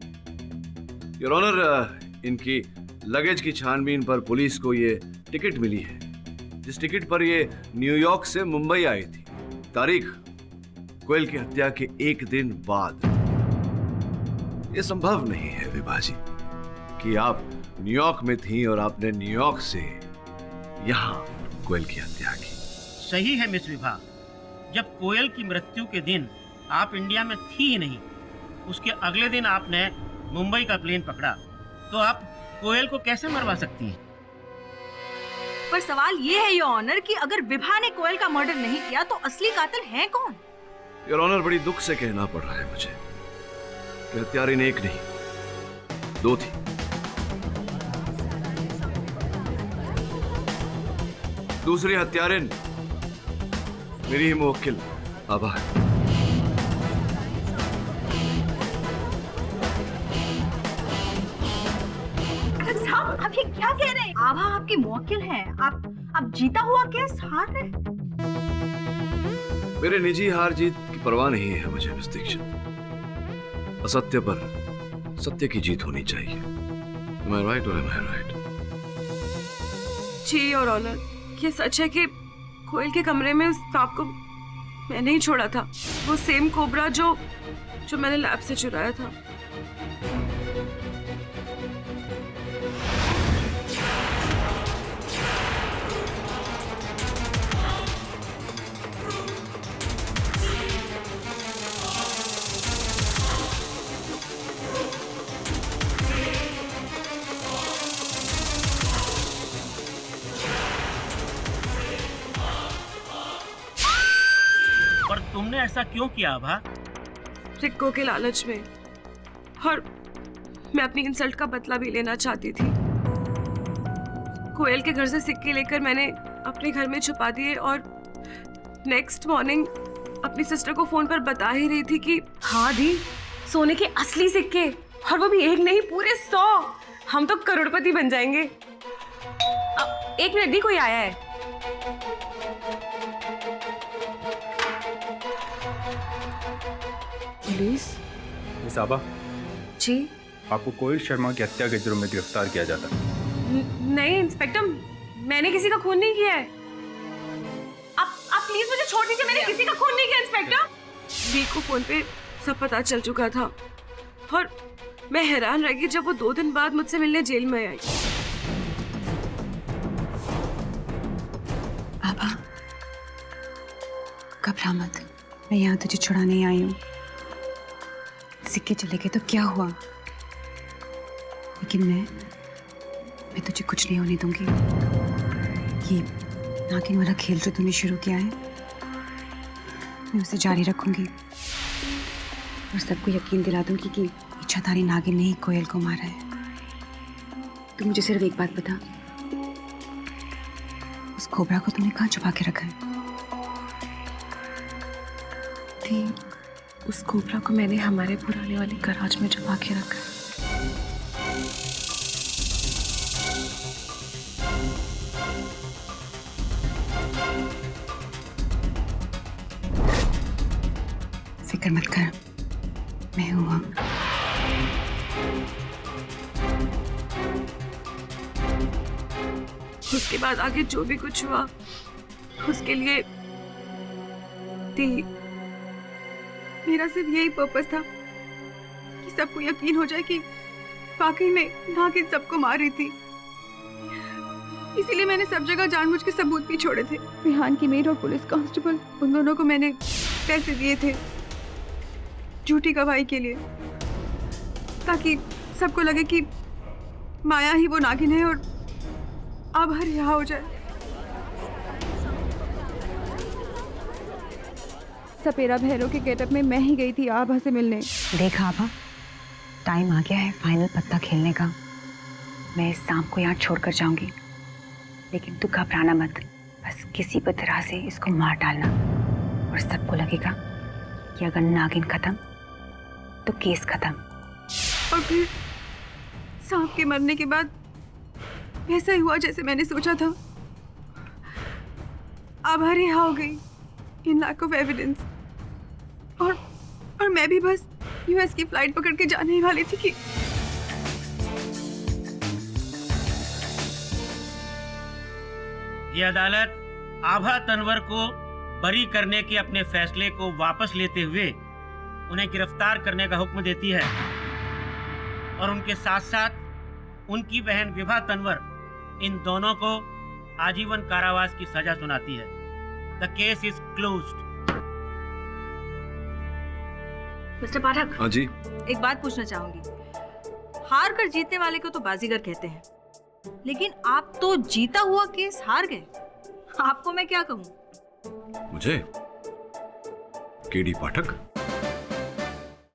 योर ऑनर, इनकी लगेज की छानबीन पर पुलिस को ये टिकट मिली है, जिस टिकट पर ये न्यूयॉर्क से मुंबई आई थी। तारीख कोयल की हत्या के 1 दिन बाद। ये संभव नहीं है विभा जी कि आप न्यूयॉर्क में थी और आपने न्यूयॉर्क से यहां कोयल की हत्या की। सही है मिस विभा, जब कोयल की मृत्यु के दिन आप इंडिया में थी ही नहीं, उसके अगले दिन आपने मुंबई का प्लेन पकड़ा, तो आप कोयल को कैसे मरवा सकती हैं? पर सवाल ये है योर ऑनर कि अगर विभा ने कोयल का मर्डर नहीं किया तो असली कातिल है कौन? योर ऑनर, बड़ी दुख से कहना पड़ रहा है मुझे कि हत्यारिन एक नहीं 2 थी। दूसरी हत्यारिन मेरी ही मुवक्किल आभा है। साहब, आप ये क्या कह रहे हैं? आभा आपकी मुवक्किल है। आप जीता हुआ केस हार रहे? मेरे निजी हार जीत की परवाह नहीं है मुझे मिस दीक्षित। असत्य पर सत्य की जीत होनी चाहिए। Am I right or am I right? जी योर ऑनर, ये सच है कि कोयल के कमरे में उस सांप को मैंने ही छोड़ा था। वो सेम कोबरा जो जो मैंने लैब से चुराया था। पर तुमने ऐसा क्यों किया आभा? सिक्कों के लालच में, और मैं अपनी इंसल्ट का बदला भी लेना चाहती थी। कोयल के घर से सिक्के लेकर मैंने अपने घर में छुपा दिए और नेक्स्ट मॉर्निंग अपनी सिस्टर को फोन पर बता ही रही थी कि हाँ दी, सोने के असली सिक्के, और वो भी एक नहीं पूरे 100। हम तो करोड़पति बन जाएंगे। एक मिनट दी, कोई आया है। पुलिस? मिस आभा जी? आपको कोयल शर्मा की हत्या के जुर्म में गिरफ्तार किया जाता है। नहीं इंस्पेक्टर, मैंने किसी का खून नहीं किया है। आप प्लीज मुझे छोड़ दीजिए, मैंने किसी का खून नहीं किया इंस्पेक्टर। वी को फोन पे सब पता चल चुका था और मैं हैरान रह गई जब वो 2 दिन बाद मुझसे मिलने जेल में आई। आभा, घबरा मत, मैं यहाँ तुझे छुड़ाने आई हूँ। सिक्के चले गए तो क्या हुआ, लेकिन मैं तुझे कुछ नहीं होने दूंगी। ये नागिन वाला खेल जो तूने शुरू किया है, मैं उसे जारी रखूंगी और सबको यकीन दिला दूंगी कि इच्छाधारी नागिन ने ही कोयल को मारा है। तू मुझे सिर्फ एक बात बता, उस कोबरा को तूने कहाँ छुपा के रखा है? उस कोबरा को मैंने हमारे पुराने वाले गराज में छुपा के रखा है। फिक्र मत कर, मैं हूँ। उसके बाद आगे जो भी कुछ हुआ, उसके लिए मेरा सिर्फ यही पर्पस था कि सबको यकीन हो जाए कि वाकई में नागिन सबको मार रही थी। इसीलिए मैंने सब जगह जानबूझ के सबूत भी छोड़े थे। विहान की मेड और पुलिस कांस्टेबल, उन दोनों को मैंने पैसे दिए थे झूठी गवाही के लिए, ताकि सबको लगे कि माया ही वो नागिन है और अब हर रिहा हो जाए। सपेरा भैरव के गेटअप में मैं ही गई थी आभा से मिलने। देख आभा, टाइम आ गया है फाइनल पत्ता खेलने का। मैं इस सांप को यहाँ छोड़कर जाऊंगी, लेकिन तू घबराना मत। बस किसी भी तरह से इसको मार डालना और सबको लगेगा कि अगर नागिन खत्म तो केस खत्म। और फिर सांप के मरने के बाद वैसा ही हुआ जैसे मैंने सोचा था। आभा रिहा हो गई इन लैक ऑफ एविडेंस, और मैं भी बस यूएस की फ्लाइट पकड़ के जाने ही वाली थी कि ये अदालत आभा तनवर को बरी करने के अपने फैसले को वापस लेते हुए उन्हें गिरफ्तार करने का हुक्म देती है और उनके साथ साथ उनकी बहन विभा तनवर, इन दोनों को आजीवन कारावास की सजा सुनाती है। The case is closed. Mister Pathak. हाँ जी। एक बात पूछना चाहूंगी, हार कर जीतने वाले को तो बाजीगर कहते हैं, लेकिन आप तो जीता हुआ केस हार गए। आपको मैं क्या कहूँ? मुझे? केडी पाठक?